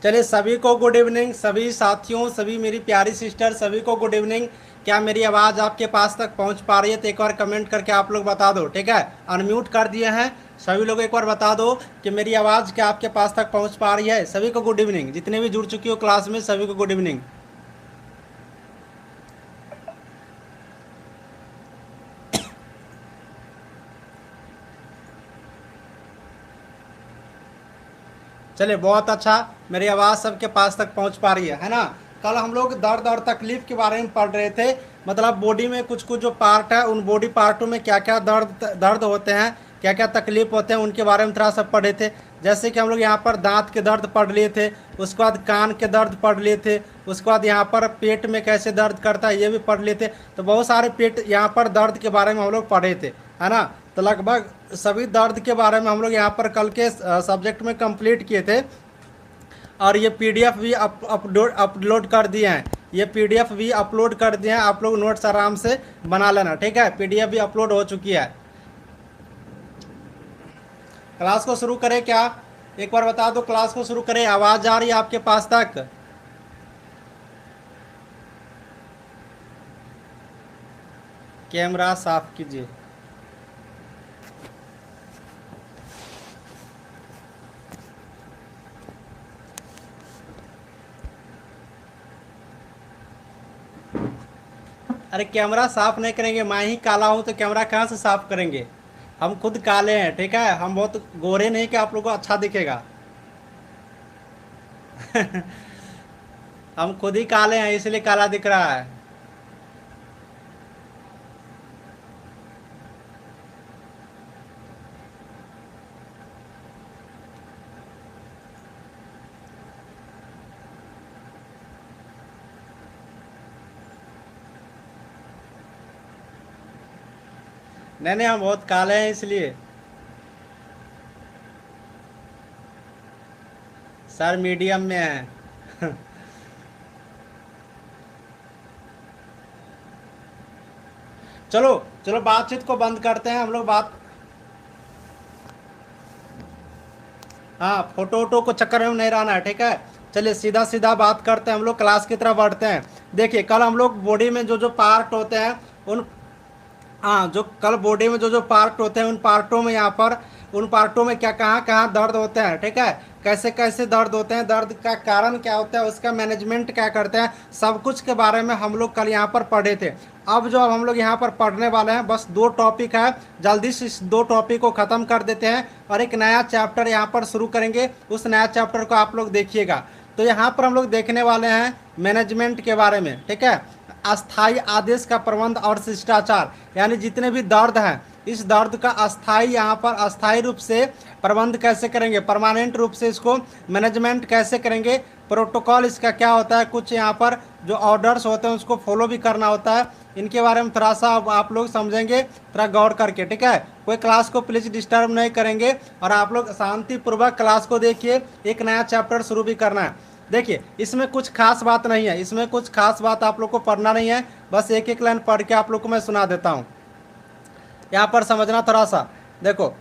चलिए सभी को गुड इवनिंग, सभी साथियों, सभी मेरी प्यारी सिस्टर, सभी को गुड इवनिंग। क्या मेरी आवाज़ आपके पास तक पहुंच पा रही है? तो एक बार कमेंट करके आप लोग बता दो, ठीक है। अनम्यूट कर दिए हैं सभी लोग, एक बार बता दो कि मेरी आवाज़ क्या आपके पास तक पहुंच पा रही है। सभी को गुड इवनिंग, जितने भी जुड़ चुकी हो क्लास में सभी को गुड इवनिंग। चलिए बहुत अच्छा, मेरी आवाज़ सबके पास तक पहुंच पा रही है ना। कल हम लोग दर्द और तकलीफ के बारे में पढ़ रहे थे। मतलब बॉडी में कुछ कुछ जो पार्ट है, उन बॉडी पार्टों में क्या क्या दर्द दर्द होते हैं, क्या क्या तकलीफ होते हैं, उनके बारे में थोड़ा सा पढ़े थे। जैसे कि हम लोग यहाँ पर दांत के दर्द पढ़ लिए थे, उसके बाद कान के दर्द पढ़ लिए थे, उसके बाद यहाँ पर पेट में कैसे दर्द करता है ये भी पढ़ लिए थे। तो बहुत सारे पेट यहाँ पर दर्द के बारे में हम लोग पढ़े थे, है ना। तो लगभग सभी दर्द के बारे में हम लोग यहाँ पर कल के सब्जेक्ट में कंप्लीट किए थे। और ये पीडीएफ भी अपलोड कर दिए हैं, ये पीडीएफ भी अपलोड कर दिए हैं। आप लोग नोट्स आराम से बना लेना, ठीक है। पीडीएफ भी अपलोड हो चुकी है। क्लास को शुरू करें क्या? एक बार बता दो, क्लास को शुरू करें? आवाज़ आ रही है आपके पास तक? कैमरा साफ कीजिए। अरे कैमरा साफ नहीं करेंगे? मैं ही काला हूँ तो कैमरा कहाँ से साफ करेंगे? हम खुद काले हैं, ठीक है। हम बहुत गोरे नहीं कि आप लोगों को अच्छा दिखेगा। हम खुद ही काले हैं इसलिए काला दिख रहा है। नहीं नहीं, हम बहुत काले हैं इसलिए। सर मीडियम में है। चलो चलो, बातचीत को बंद करते हैं हम लोग। बात, हाँ, फोटो वोटो को चक्कर में नहीं रहना है, ठीक है। चलिए सीधा सीधा बात करते हैं, हम लोग क्लास की तरफ बढ़ते हैं। देखिए कल हम लोग बॉडी में जो जो पार्ट होते हैं उन, हाँ, जो कल बॉडी में जो जो पार्ट होते हैं उन पार्टों में यहाँ पर, उन पार्टों में क्या कहाँ कहाँ दर्द होते हैं, ठीक है। कैसे कैसे दर्द होते हैं, दर्द का कारण क्या होता है, उसका मैनेजमेंट क्या करते हैं, सब कुछ के बारे में हम लोग कल यहाँ पर पढ़े थे। अब हम लोग यहाँ पर पढ़ने वाले हैं, बस दो टॉपिक है। जल्दी से इस दो टॉपिक को ख़त्म कर देते हैं और एक नया चैप्टर यहाँ पर शुरू करेंगे। उस नया चैप्टर को आप लोग देखिएगा। तो यहाँ पर हम लोग देखने वाले हैं मैनेजमेंट के बारे में, ठीक है। अस्थाई आदेश का प्रबंध और शिष्टाचार, यानी जितने भी दर्द हैं, इस दर्द का अस्थाई, यहाँ पर अस्थाई रूप से प्रबंध कैसे करेंगे, परमानेंट रूप से इसको मैनेजमेंट कैसे करेंगे, प्रोटोकॉल इसका क्या होता है, कुछ यहाँ पर जो ऑर्डर्स होते हैं उसको फॉलो भी करना होता है। इनके बारे में थोड़ा सा अब आप लोग समझेंगे, थोड़ा गौर करके, ठीक है। कोई क्लास को प्लीज़ डिस्टर्ब नहीं करेंगे और आप लोग शांतिपूर्वक क्लास को देखिए। एक नया चैप्टर शुरू भी करना है। देखिए इसमें कुछ खास बात नहीं है, इसमें कुछ खास बात आप लोग को पढ़ना नहीं है। बस एक एक लाइन पढ़ के आप लोग को मैं सुना देता हूँ, यहाँ पर समझना थोड़ा सा। देखो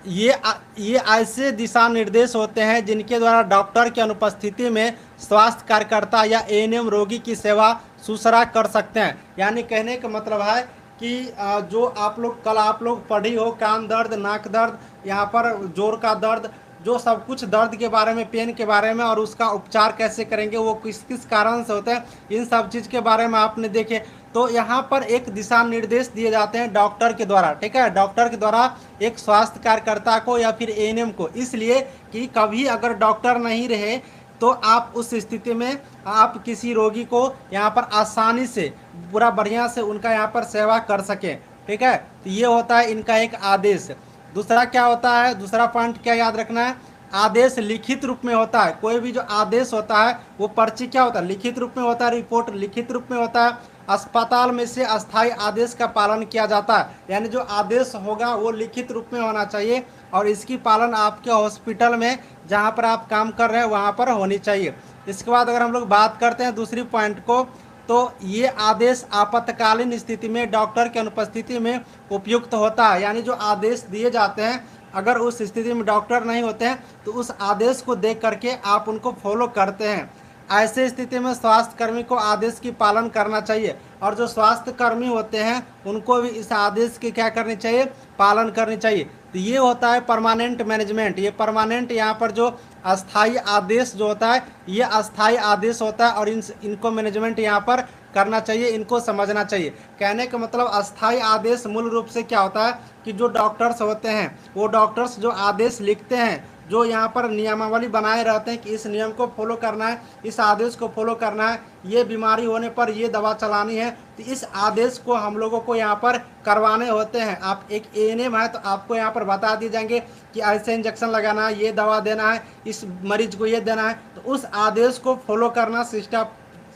ये ऐसे दिशा निर्देश होते हैं जिनके द्वारा डॉक्टर की अनुपस्थिति में स्वास्थ्य कार्यकर्ता या एएनएम रोगी की सेवा सुसरा कर सकते हैं। यानी कहने का मतलब है कि जो आप लोग कल आप लोग पढ़ी हो, कान दर्द, नाक दर्द, यहाँ पर जोड़ का दर्द, जो सब कुछ दर्द के बारे में, पेन के बारे में और उसका उपचार कैसे करेंगे, वो किस किस कारण से होता है, इन सब चीज़ के बारे में आपने देखे। तो यहाँ पर एक दिशा निर्देश दिए जाते हैं डॉक्टर के द्वारा, ठीक है। डॉक्टर के द्वारा एक स्वास्थ्य कार्यकर्ता को या फिर एएनएम को, इसलिए कि कभी अगर डॉक्टर नहीं रहे तो आप उस स्थिति में आप किसी रोगी को यहाँ पर आसानी से पूरा बढ़िया से उनका यहाँ पर सेवा कर सकें, ठीक है। तो ये होता है इनका एक आदेश। दूसरा क्या होता है, दूसरा पॉइंट क्या याद रखना है, आदेश लिखित रूप में होता है। कोई भी जो आदेश होता है वो पर्ची क्या होता है, लिखित रूप में होता है, रिपोर्ट लिखित रूप में होता है। अस्पताल में से अस्थायी आदेश का पालन किया जाता है, यानी जो आदेश होगा वो लिखित रूप में होना चाहिए और इसकी पालन आपके हॉस्पिटल में जहाँ पर आप काम कर रहे हैं वहाँ पर होनी चाहिए। इसके बाद अगर हम लोग बात करते हैं दूसरी पॉइंट को, तो ये आदेश आपातकालीन स्थिति में डॉक्टर की अनुपस्थिति में उपयुक्त होता है। यानी जो आदेश दिए जाते हैं अगर उस स्थिति में डॉक्टर नहीं होते हैं तो उस आदेश को देख करके आप उनको फॉलो करते हैं। ऐसे स्थिति में स्वास्थ्य कर्मी को आदेश की पालन करना चाहिए, और जो स्वास्थ्य कर्मी होते हैं उनको भी इस आदेश की क्या करनी चाहिए, पालन करनी चाहिए। तो ये होता है परमानेंट मैनेजमेंट। ये परमानेंट यहाँ पर जो अस्थाई आदेश जो होता है ये अस्थाई आदेश होता है, और इनको मैनेजमेंट यहाँ पर करना चाहिए, इनको समझना चाहिए। कहने का मतलब अस्थाई आदेश मूल रूप से क्या होता है कि जो डॉक्टर्स होते हैं वो डॉक्टर्स जो आदेश लिखते हैं, जो यहाँ पर नियमावली बनाए रहते हैं कि इस नियम को फॉलो करना है, इस आदेश को फॉलो करना है, ये बीमारी होने पर ये दवा चलानी है, तो इस आदेश को हम लोगों को यहाँ पर करवाने होते हैं। आप एक एएनएम है तो आपको यहाँ पर बता दिए जाएंगे कि ऐसे इंजेक्शन लगाना है, ये दवा देना है, इस मरीज को ये देना है, तो उस आदेश को फॉलो करना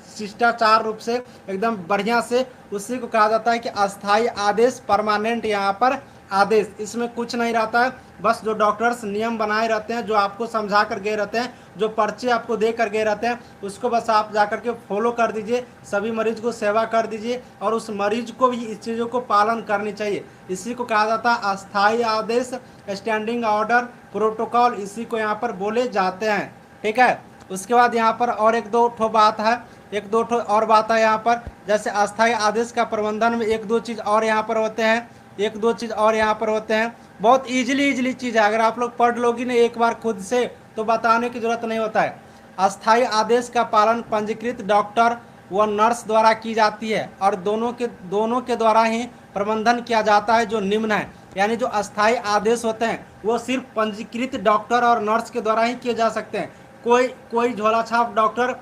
शिष्टाचार रूप से एकदम बढ़िया से, उसी को कहा जाता है कि अस्थाई आदेश, परमानेंट यहाँ पर आदेश। इसमें कुछ नहीं रहता है, बस जो डॉक्टर्स नियम बनाए रहते हैं, जो आपको समझा कर गए रहते हैं, जो पर्चे आपको दे कर गए रहते हैं, उसको बस आप जा कर के फॉलो कर दीजिए, सभी मरीज को सेवा कर दीजिए, और उस मरीज को भी इस चीज़ों को पालन करनी चाहिए। इसी को कहा जाता है अस्थाई आदेश, स्टैंडिंग ऑर्डर, प्रोटोकॉल, इसी को यहाँ पर बोले जाते हैं। ठीक है, उसके बाद यहाँ पर और एक दो ठो बात है, एक दो ठो और बात है यहाँ पर। जैसे अस्थाई आदेश का प्रबंधन में एक दो चीज़ और यहाँ पर होते हैं, एक दो चीज़ और यहाँ पर होते हैं। बहुत इजीली चीज़ है, अगर आप लोग पढ़ लोगी ना एक बार खुद से तो बताने की जरूरत नहीं होता है। अस्थाई आदेश का पालन पंजीकृत डॉक्टर व नर्स द्वारा की जाती है, और दोनों के द्वारा ही प्रबंधन किया जाता है, जो निम्न है। यानी जो अस्थाई आदेश होते हैं वो सिर्फ पंजीकृत डॉक्टर और नर्स के द्वारा ही किए जा सकते हैं। कोई झोला छाप डॉक्टर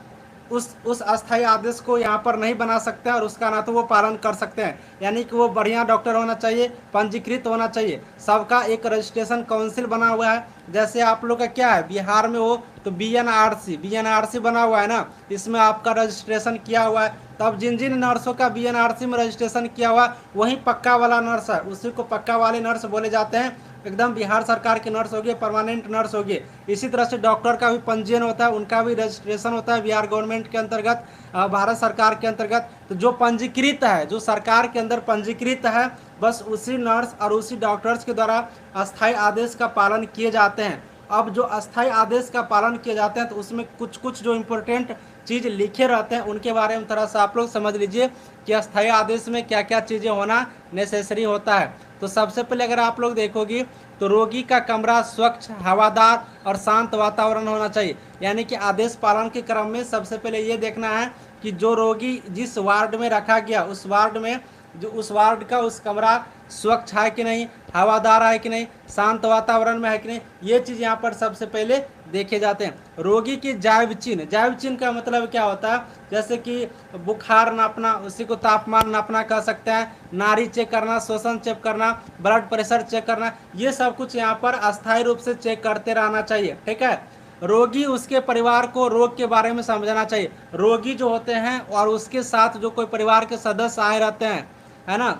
उस अस्थाई आदेश को यहाँ पर नहीं बना सकते हैं, और उसका ना तो वो पालन कर सकते हैं। यानी कि वो बढ़िया डॉक्टर होना चाहिए, पंजीकृत होना चाहिए, सबका एक रजिस्ट्रेशन काउंसिल बना हुआ है। जैसे आप लोग का क्या है, बिहार में हो तो बीएनआरसी बना हुआ है ना, इसमें आपका रजिस्ट्रेशन किया हुआ है। तब जिन जिन नर्सों का बीएनआरसी में रजिस्ट्रेशन किया हुआ वही पक्का वाला नर्स है, उसी को पक्का वाले नर्स बोले जाते हैं। एकदम बिहार सरकार के नर्स होगी, परमानेंट नर्स होगी। इसी तरह से डॉक्टर का भी पंजीयन होता है, उनका भी रजिस्ट्रेशन होता है बिहार गवर्नमेंट के अंतर्गत, भारत सरकार के अंतर्गत। तो जो पंजीकृत है, जो सरकार के अंदर पंजीकृत है, बस उसी नर्स और उसी डॉक्टर्स के द्वारा अस्थाई आदेश का पालन किए जाते हैं। अब जो अस्थाई आदेश का पालन किए जाते हैं तो उसमें कुछ जो इम्पोर्टेंट चीज़ लिखे रहते हैं उनके बारे में थोड़ा सा आप लोग समझ लीजिए कि अस्थाई आदेश में क्या क्या चीज़ें होना नेसेसरी होता है। तो सबसे पहले अगर आप लोग देखोगी तो रोगी का कमरा स्वच्छ, हवादार और शांत वातावरण होना चाहिए। यानी कि आदेश पालन के क्रम में सबसे पहले ये देखना है कि जो रोगी जिस वार्ड में रखा गया उस वार्ड का उस कमरा स्वच्छ है कि नहीं, हवादार है कि नहीं, शांत वातावरण में है कि नहीं, ये चीज़ यहाँ पर सबसे पहले देखे जाते हैं। रोगी की जैव चिन्ह का मतलब क्या होता है, जैसे कि बुखार नापना, उसी को तापमान नापना कह सकते हैं, नाड़ी चेक करना, श्वसन चेक करना, ब्लड प्रेशर चेक करना, ये सब कुछ यहाँ पर अस्थायी रूप से चेक करते रहना चाहिए। ठीक है, रोगी उसके परिवार को रोग के बारे में समझना चाहिए। रोगी जो होते हैं और उसके साथ जो कोई परिवार के सदस्य आए रहते हैं, है ना,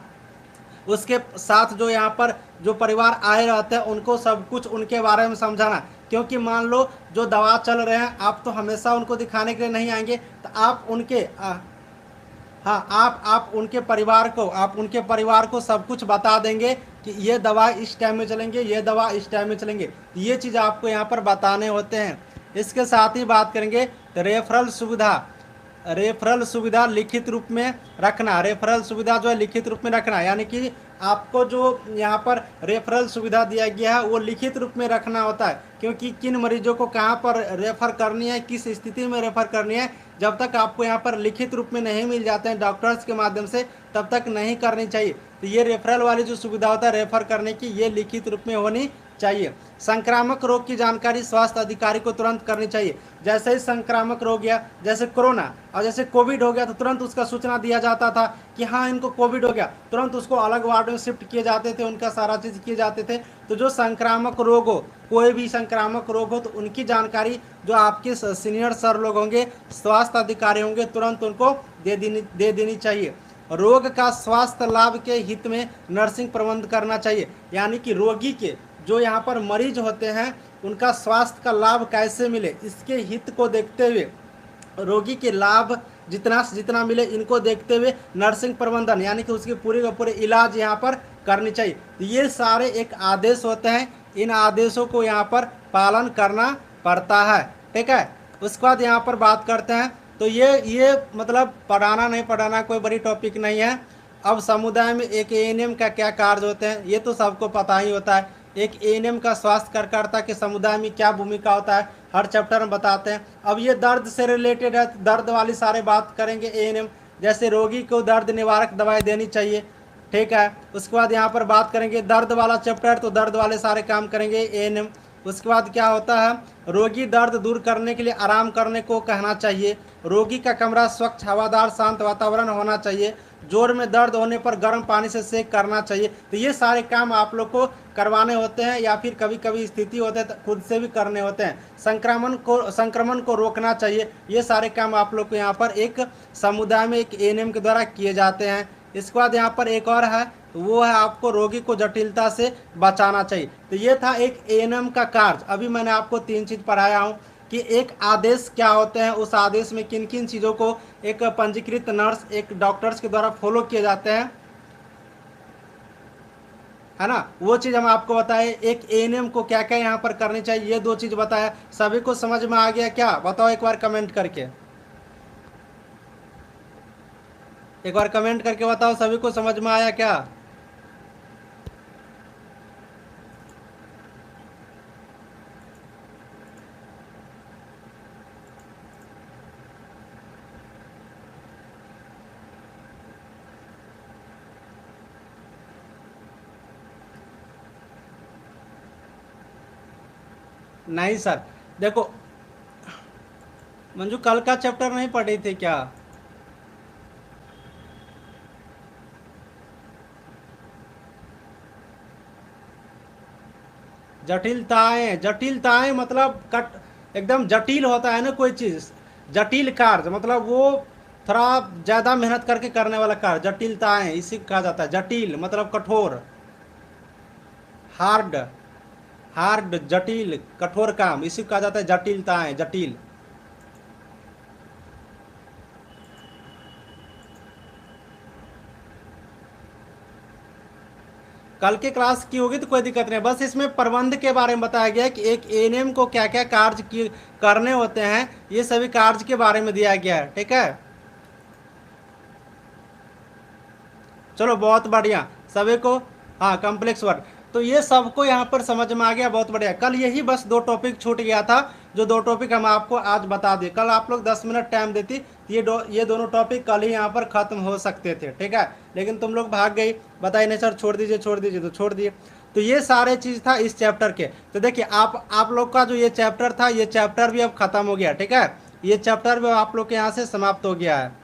उसके साथ जो यहाँ पर जो परिवार आए रहते हैं उनको सब कुछ उनके बारे में समझाना। क्योंकि मान लो जो दवा चल रहे हैं, आप तो हमेशा उनको दिखाने के लिए नहीं आएंगे, तो आप उनके आप उनके परिवार को सब कुछ बता देंगे कि ये दवा इस टाइम में चलेंगे, ये दवा इस टाइम में चलेंगे। ये चीज़ आपको यहाँ पर बताने होते हैं। इसके साथ ही बात करेंगे तो रेफरल सुविधा लिखित रूप में रखना। रेफरल सुविधा जो है लिखित रूप में रखना, यानी कि आपको जो यहाँ पर रेफरल सुविधा दिया गया है वो लिखित रूप में रखना होता है। क्योंकि किन मरीजों को कहाँ पर रेफ़र करनी है, किस स्थिति में रेफ़र करनी है, जब तक आपको यहाँ पर लिखित रूप में नहीं मिल जाते हैं डॉक्टर्स के माध्यम से, तब तक नहीं करनी चाहिए। तो ये रेफरल वाली जो सुविधा होता है रेफ़र करने की, ये लिखित रूप में होनी चाहिए। संक्रामक रोग की जानकारी स्वास्थ्य अधिकारी को तुरंत करनी चाहिए। जैसे ही संक्रामक रोग गया, जैसे कोरोना और जैसे कोविड हो गया, तो तुरंत उसका सूचना दिया जाता था कि हाँ इनको कोविड हो गया, तुरंत उसको अलग वार्ड में शिफ्ट किए जाते थे, उनका सारा चीज़ किए जाते थे। तो जो संक्रामक रोग हो, कोई भी संक्रामक रोग हो, तो उनकी जानकारी जो आपके सीनियर सर लोग होंगे, स्वास्थ्य अधिकारी होंगे, तुरंत उनको दे देनी चाहिए। रोग का स्वास्थ्य लाभ के हित में नर्सिंग प्रबंध करना चाहिए। यानी कि रोगी के जो यहाँ पर मरीज होते हैं उनका स्वास्थ्य का लाभ कैसे मिले, इसके हित को देखते हुए, रोगी के लाभ जितना से जितना मिले इनको देखते हुए नर्सिंग प्रबंधन यानी कि उसके पूरे का पूरे इलाज यहाँ पर करनी चाहिए। तो ये सारे एक आदेश होते हैं, इन आदेशों को यहाँ पर पालन करना पड़ता है। ठीक है, उसके बाद यहाँ पर बात करते हैं। तो ये मतलब पढ़ाना नहीं पढ़ाना कोई बड़ी टॉपिक नहीं है। अब समुदाय में एक एएनएम का क्या कार्य होते हैं ये तो सबको पता ही होता है। एक एएनएम का स्वास्थ्य कार्यकर्ता के समुदाय में क्या भूमिका होता है हर चैप्टर में बताते हैं। अब ये दर्द से रिलेटेड है, दर्द वाली सारे बात करेंगे एएनएम। जैसे रोगी को दर्द निवारक दवाई देनी चाहिए। ठीक है, उसके बाद यहाँ पर बात करेंगे दर्द वाला चैप्टर, तो दर्द वाले सारे काम करेंगे एएनएम। उसके बाद क्या होता है, रोगी दर्द दूर करने के लिए आराम करने को कहना चाहिए। रोगी का कमरा स्वच्छ हवादार शांत वातावरण होना चाहिए। जोर में दर्द होने पर गर्म पानी से सेक करना चाहिए। तो ये सारे काम आप लोग को करवाने होते हैं, या फिर कभी कभी स्थिति होते हैं तो खुद से भी करने होते हैं। संक्रमण को रोकना चाहिए। ये सारे काम आप लोग को यहाँ पर एक समुदाय में एक एएनएम के द्वारा किए जाते हैं। इसके बाद यहाँ पर एक और है, तो वो है आपको रोगी को जटिलता से बचाना चाहिए। तो ये था एक एएनएम का कार्य। अभी मैंने आपको 3 चीज़ पढ़ाया हूँ कि एक आदेश क्या होते हैं, उस आदेश में किन किन चीज़ों को एक पंजीकृत नर्स एक डॉक्टर्स के द्वारा फॉलो किए जाते हैं, है ना। वो चीज़ हम आपको बताए। एक एएनएम को क्या क्या यहाँ पर करनी चाहिए, ये 2 चीज़ बताया। सभी को समझ में आ गया क्या? बताओ एक बार कमेंट करके, एक बार कमेंट करके बताओ सभी को समझ में आया क्या? नहीं सर, देखो मंजू कल का चैप्टर नहीं पढ़ी थी क्या? जटिलताएं मतलब कट एकदम जटिल होता है ना कोई चीज़। जटिल कार्य मतलब वो थोड़ा ज़्यादा मेहनत करके करने वाला कार्य, जटिलताएं इसी को कहा जाता है। जटिल मतलब कठोर, हार्ड, हार्ड जटिल कठोर काम, इसी को कहा जाता है जटिलताएं, जटिल। कल के क्लास की होगी तो कोई दिक्कत नहीं, बस इसमें प्रबंध के बारे में बताया गया है कि एक एएनएम को क्या क्या कार्य करने होते हैं, ये सभी कार्य के बारे में दिया गया है। ठीक है, चलो बहुत बढ़िया सभी को। हाँ, कॉम्प्लेक्स वर्ड, तो ये सबको यहाँ पर समझ में आ गया, बहुत बढ़िया। कल यही बस 2 टॉपिक छूट गया था, जो 2 टॉपिक हम आपको आज बता दिए। कल आप लोग 10 मिनट टाइम देती, ये दोनों टॉपिक कल ही यहाँ पर ख़त्म हो सकते थे। ठीक है, लेकिन तुम लोग भाग गई, बताइए नहीं सर छोड़ दीजिए छोड़ दीजिए, तो छोड़ दिए। तो ये सारे चीज़ था इस चैप्टर के। तो देखिए आप लोग का जो ये चैप्टर था, ये चैप्टर भी अब ख़त्म हो गया। ठीक है, ये चैप्टर भी आप लोग के यहाँ से समाप्त हो गया है।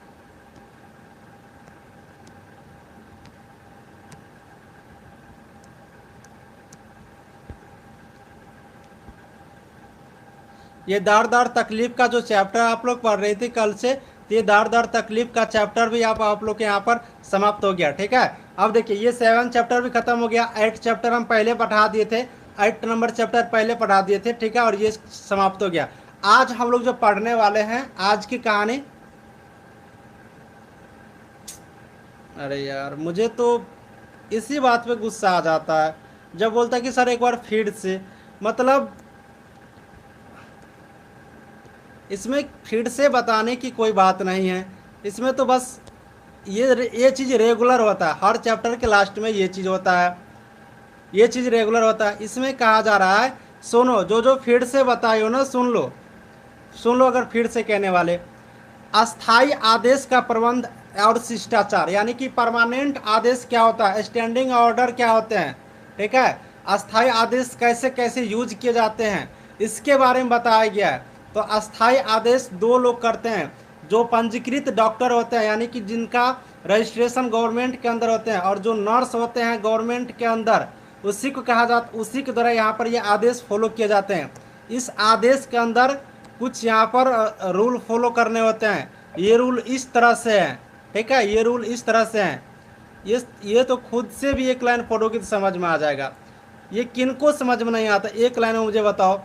ये दार दार तकलीफ का जो चैप्टर आप लोग पढ़ रहे थे कल से, तो ये दार दार तकलीफ का चैप्टर भी आप लोग के यहाँ पर समाप्त हो गया। ठीक है, अब देखिए ये 7 चैप्टर भी खत्म हो गया। 8 चैप्टर हम पहले पढ़ा दिए थे, 8 नंबर चैप्टर पहले पढ़ा दिए थे। ठीक है, और ये समाप्त हो गया। आज हम लोग जो पढ़ने वाले हैं आज की कहानी, अरे यार मुझे तो इसी बात पे गुस्सा आ जाता है जब बोलता है कि सर एक बार फिर से, मतलब इसमें फिर से बताने की कोई बात नहीं है। इसमें तो बस ये चीज़ रेगुलर होता है, हर चैप्टर के लास्ट में ये चीज़ होता है, ये चीज़ रेगुलर होता है। इसमें कहा जा रहा है सुनो, जो जो फिर से बताए ना सुन लो, सुन लो। अगर फिर से कहने वाले, अस्थाई आदेश का प्रबंध और शिष्टाचार, यानी कि परमानेंट आदेश क्या होता है, स्टैंडिंग ऑर्डर क्या होते हैं। ठीक है, अस्थाई आदेश कैसे कैसे यूज किए जाते हैं इसके बारे में बताया गया है। तो अस्थाई आदेश 2 लोग करते हैं, जो पंजीकृत डॉक्टर होते हैं, यानी कि जिनका रजिस्ट्रेशन गवर्नमेंट के अंदर होते हैं, और जो नर्स होते हैं गवर्नमेंट के अंदर, उसी को कहा जाता, उसी के द्वारा यहाँ पर ये आदेश फॉलो किए जाते हैं। इस आदेश के अंदर कुछ यहाँ पर रूल फॉलो करने होते हैं। ये रूल इस तरह से हैं। ठीक है, ये रूल इस तरह से हैं। ये तो खुद से भी एक लाइन पढ़ोगे तो समझ में आ जाएगा। ये किनको समझ में नहीं आता, एक लाइन में मुझे बताओ।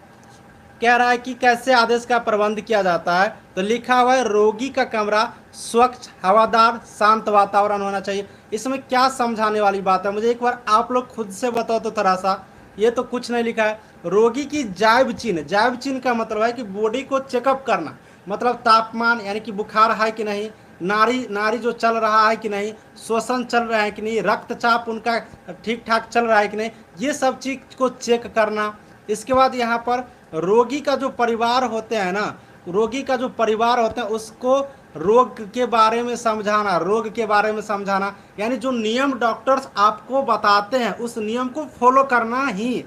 कह रहा है कि कैसे आदेश का प्रबंध किया जाता है, तो लिखा हुआ है रोगी का कमरा स्वच्छ हवादार शांत वातावरण होना चाहिए। इसमें क्या समझाने वाली बात है, मुझे एक बार आप लोग खुद से बताओ तो थोड़ा सा। ये तो कुछ नहीं लिखा है। रोगी की जैव चिन्ह, जैव चिन्ह का मतलब है कि बॉडी को चेकअप करना, मतलब तापमान यानी कि बुखार है कि नहीं, नारी नारी जो चल रहा है कि नहीं, श्वसन चल रहा है कि नहीं, रक्तचाप उनका ठीक ठाक चल रहा है कि नहीं, ये सब चीज को चेक करना। इसके बाद यहाँ पर रोगी का जो परिवार होते हैं ना, रोगी का जो परिवार होता है उसको रोग के बारे में समझाना, रोग के बारे में समझाना, यानी जो नियम डॉक्टर्स आपको बताते हैं उस नियम को फॉलो करना ही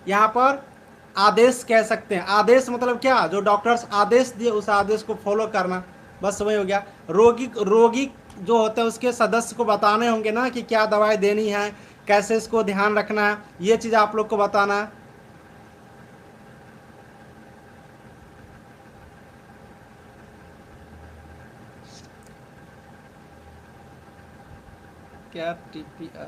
यहाँ पर आदेश कह सकते हैं। आदेश मतलब क्या, जो डॉक्टर्स आदेश दिए उस आदेश को फॉलो करना, बस वही हो गया। रोगी रोगी जो होते हैं उसके सदस्य को बताने होंगे ना कि क्या दवाई देनी है, कैसे इसको ध्यान रखना है, ये चीज़ आप लोग को बताना है। क्या TPR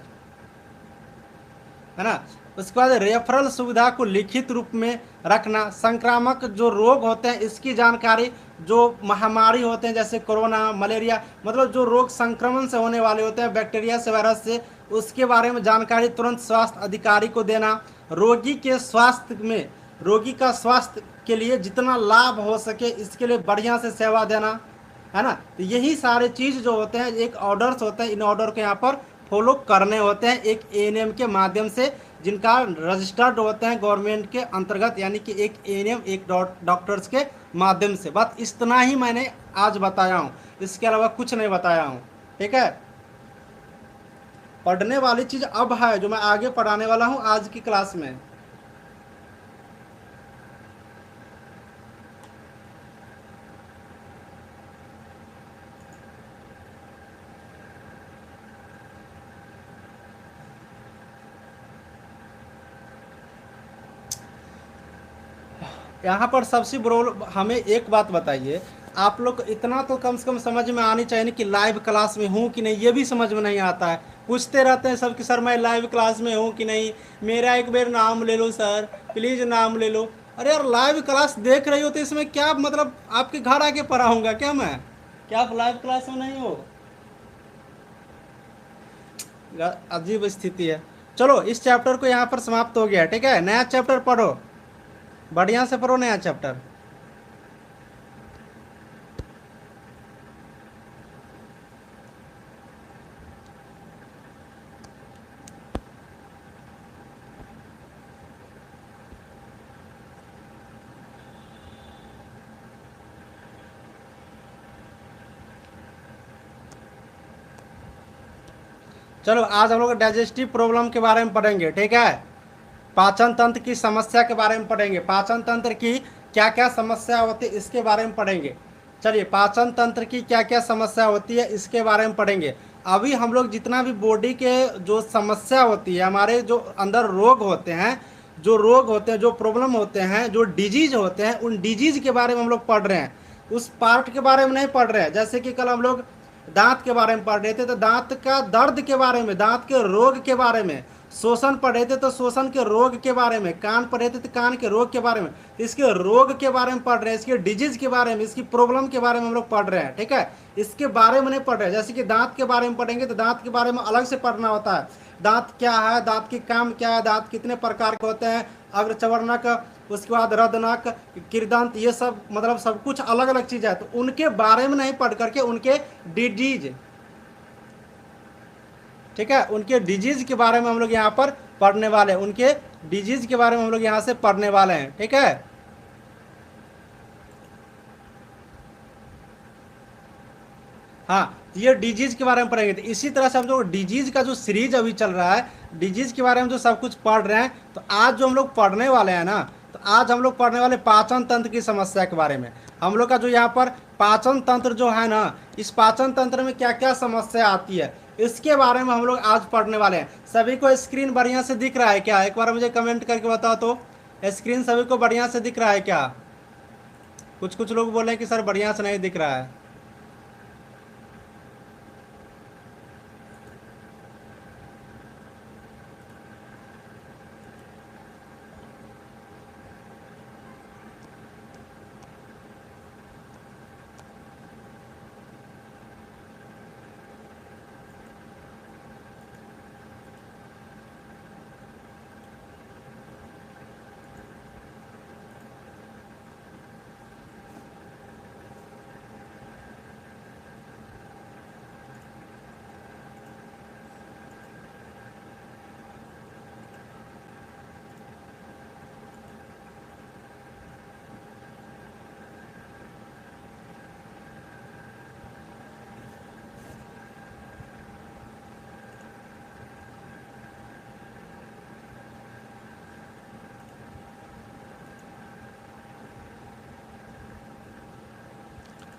है ना। उसके बाद रेफरल सुविधा को लिखित रूप में रखना। संक्रामक जो रोग होते हैं इसकी जानकारी, जो महामारी होते हैं जैसे कोरोना, मलेरिया, मतलब जो रोग संक्रमण से होने वाले होते हैं बैक्टीरिया से, वायरस से, उसके बारे में जानकारी तुरंत स्वास्थ्य अधिकारी को देना। रोगी के स्वास्थ्य में, रोगी का स्वास्थ्य के लिए जितना लाभ हो सके इसके लिए बढ़िया से सेवा देना, है ना। तो यही सारे चीज़ जो होते हैं एक ऑर्डर्स होते हैं, इन ऑर्डर को यहाँ पर फॉलो करने होते हैं एक एएनएम के माध्यम से, जिनका रजिस्टर्ड होते हैं गवर्नमेंट के अंतर्गत, यानी कि एक एएनएम एक डॉक्टर्स के माध्यम से। बस इतना ही मैंने आज बताया हूँ, इसके अलावा कुछ नहीं बताया हूँ। ठीक है, पढ़ने वाली चीज़ अब है जो मैं आगे पढ़ाने वाला हूँ आज की क्लास में। यहाँ पर सबसे प्रॉब्लम, हमें एक बात बताइए, आप लोग को इतना तो कम से कम समझ में आनी चाहिए ना कि लाइव क्लास में हूँ कि नहीं, ये भी समझ में नहीं आता है। पूछते रहते हैं सब कि सर मैं लाइव क्लास में हूँ कि नहीं, मेरा एक बार नाम ले लो सर, प्लीज़ नाम ले लो। अरे यार लाइव क्लास देख रही हो तो इसमें क्या मतलब, आपके घर आके पढ़ाऊँगा क्या मैं, क्या आप लाइव क्लास में नहीं हो। अजीब स्थिति है। चलो इस चैप्टर को यहाँ पर समाप्त हो गया, ठीक है, नया चैप्टर पढ़ो, बढ़िया से पढ़ो नया चैप्टर। चलो आज हम लोग डाइजेस्टिव प्रॉब्लम के बारे में पढ़ेंगे, ठीक है, पाचन तंत्र की समस्या के बारे में पढ़ेंगे, पाचन तंत्र की क्या क्या समस्या होती है इसके बारे में पढ़ेंगे। चलिए पाचन तंत्र की क्या क्या समस्या होती है इसके बारे में पढ़ेंगे। अभी हम लोग जितना भी बॉडी के जो समस्या होती है, हमारे जो अंदर रोग होते हैं, जो रोग होते हैं, जो प्रॉब्लम होते हैं, जो डिजीज होते हैं, उन डिजीज के बारे में हम लोग पढ़ रहे हैं, उस पार्ट के बारे में नहीं पढ़ रहे हैं। जैसे कि कल हम लोग दांत के बारे में पढ़ रहे थे तो दांत का दर्द के बारे में, दांत के रोग के बारे में, शोषण पढ़ रहे थे तो शोषण के रोग के बारे में, कान पढ़ रहे थे तो कान के रोग के बारे में, इसके रोग के बारे में पढ़ रहे हैं, इसके डिजीज के बारे में, इसकी प्रॉब्लम के बारे में हम लोग पढ़ रहे हैं, ठीक है। इसके बारे में नहीं पढ़ रहे हैं। जैसे कि दांत के बारे में पढ़ेंगे तो दांत के बारे में अलग से पढ़ना होता है, दांत क्या है, दांत के काम क्या है, दांत कितने प्रकार के होते हैं, अग्रचवर्णक, उसके बाद रदनक, किरदंत, ये सब मतलब सब कुछ अलग अलग चीज़ है, तो उनके बारे में नहीं पढ़ करके उनके डिजीज, ठीक है, उनके डिजीज के बारे में हम लोग यहाँ पर पढ़ने वाले हैं, उनके डिजीज के बारे में हम लोग यहाँ से पढ़ने वाले हैं, ठीक है। हाँ, ये डिजीज के बारे में पढ़ेंगे। तो इसी तरह से हम लोग डिजीज का जो सीरीज अभी चल रहा है, डिजीज के बारे में जो सब कुछ पढ़ रहे हैं, तो आज जो हम लोग पढ़ने वाले हैं ना, तो आज हम लोग पढ़ने वाले पाचन तंत्र की समस्या के बारे में। हम लोग का जो यहाँ पर पाचन तंत्र जो है ना, इस पाचन तंत्र में क्या क्या समस्या आती है इसके बारे में हम लोग आज पढ़ने वाले हैं। सभी को स्क्रीन बढ़िया से दिख रहा है क्या, एक बार मुझे कमेंट करके बताओ तो, स्क्रीन सभी को बढ़िया से दिख रहा है क्या। कुछ कुछ लोग बोले कि सर बढ़िया से नहीं दिख रहा है।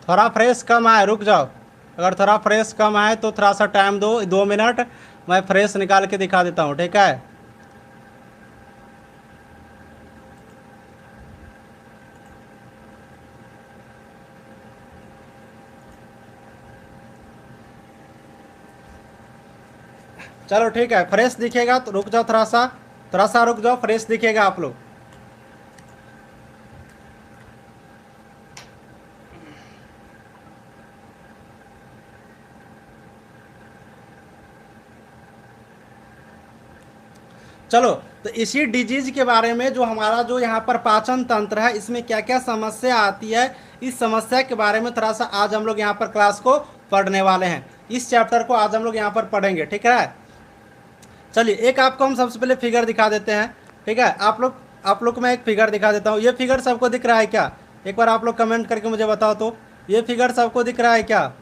थोड़ा फ्रेश कम आए, रुक जाओ। अगर थोड़ा फ्रेश कम आए तो थोड़ा सा टाइम दो, 2 मिनट, मैं फ्रेश निकाल के दिखा देता हूँ, ठीक है। चलो ठीक है, फ्रेश दिखेगा तो रुक जाओ, थोड़ा सा रुक जाओ, फ्रेश दिखेगा आप लोग। चलो, तो इसी डिजीज के बारे में, जो हमारा जो यहाँ पर पाचन तंत्र है, इसमें क्या क्या समस्या आती है, इस समस्या के बारे में थोड़ा सा आज हम लोग यहाँ पर क्लास को पढ़ने वाले हैं। इस चैप्टर को आज हम लोग यहाँ पर पढ़ेंगे, ठीक है। चलिए, एक आपको हम सबसे पहले फिगर दिखा देते हैं, ठीक है। आप लोग को मैं एक फिगर दिखा देता हूँ। ये फिगर सबको दिख रहा है क्या? एक बार आप लोग कमेंट करके मुझे बताओ तो, ये फिगर सबको दिख रहा है क्या?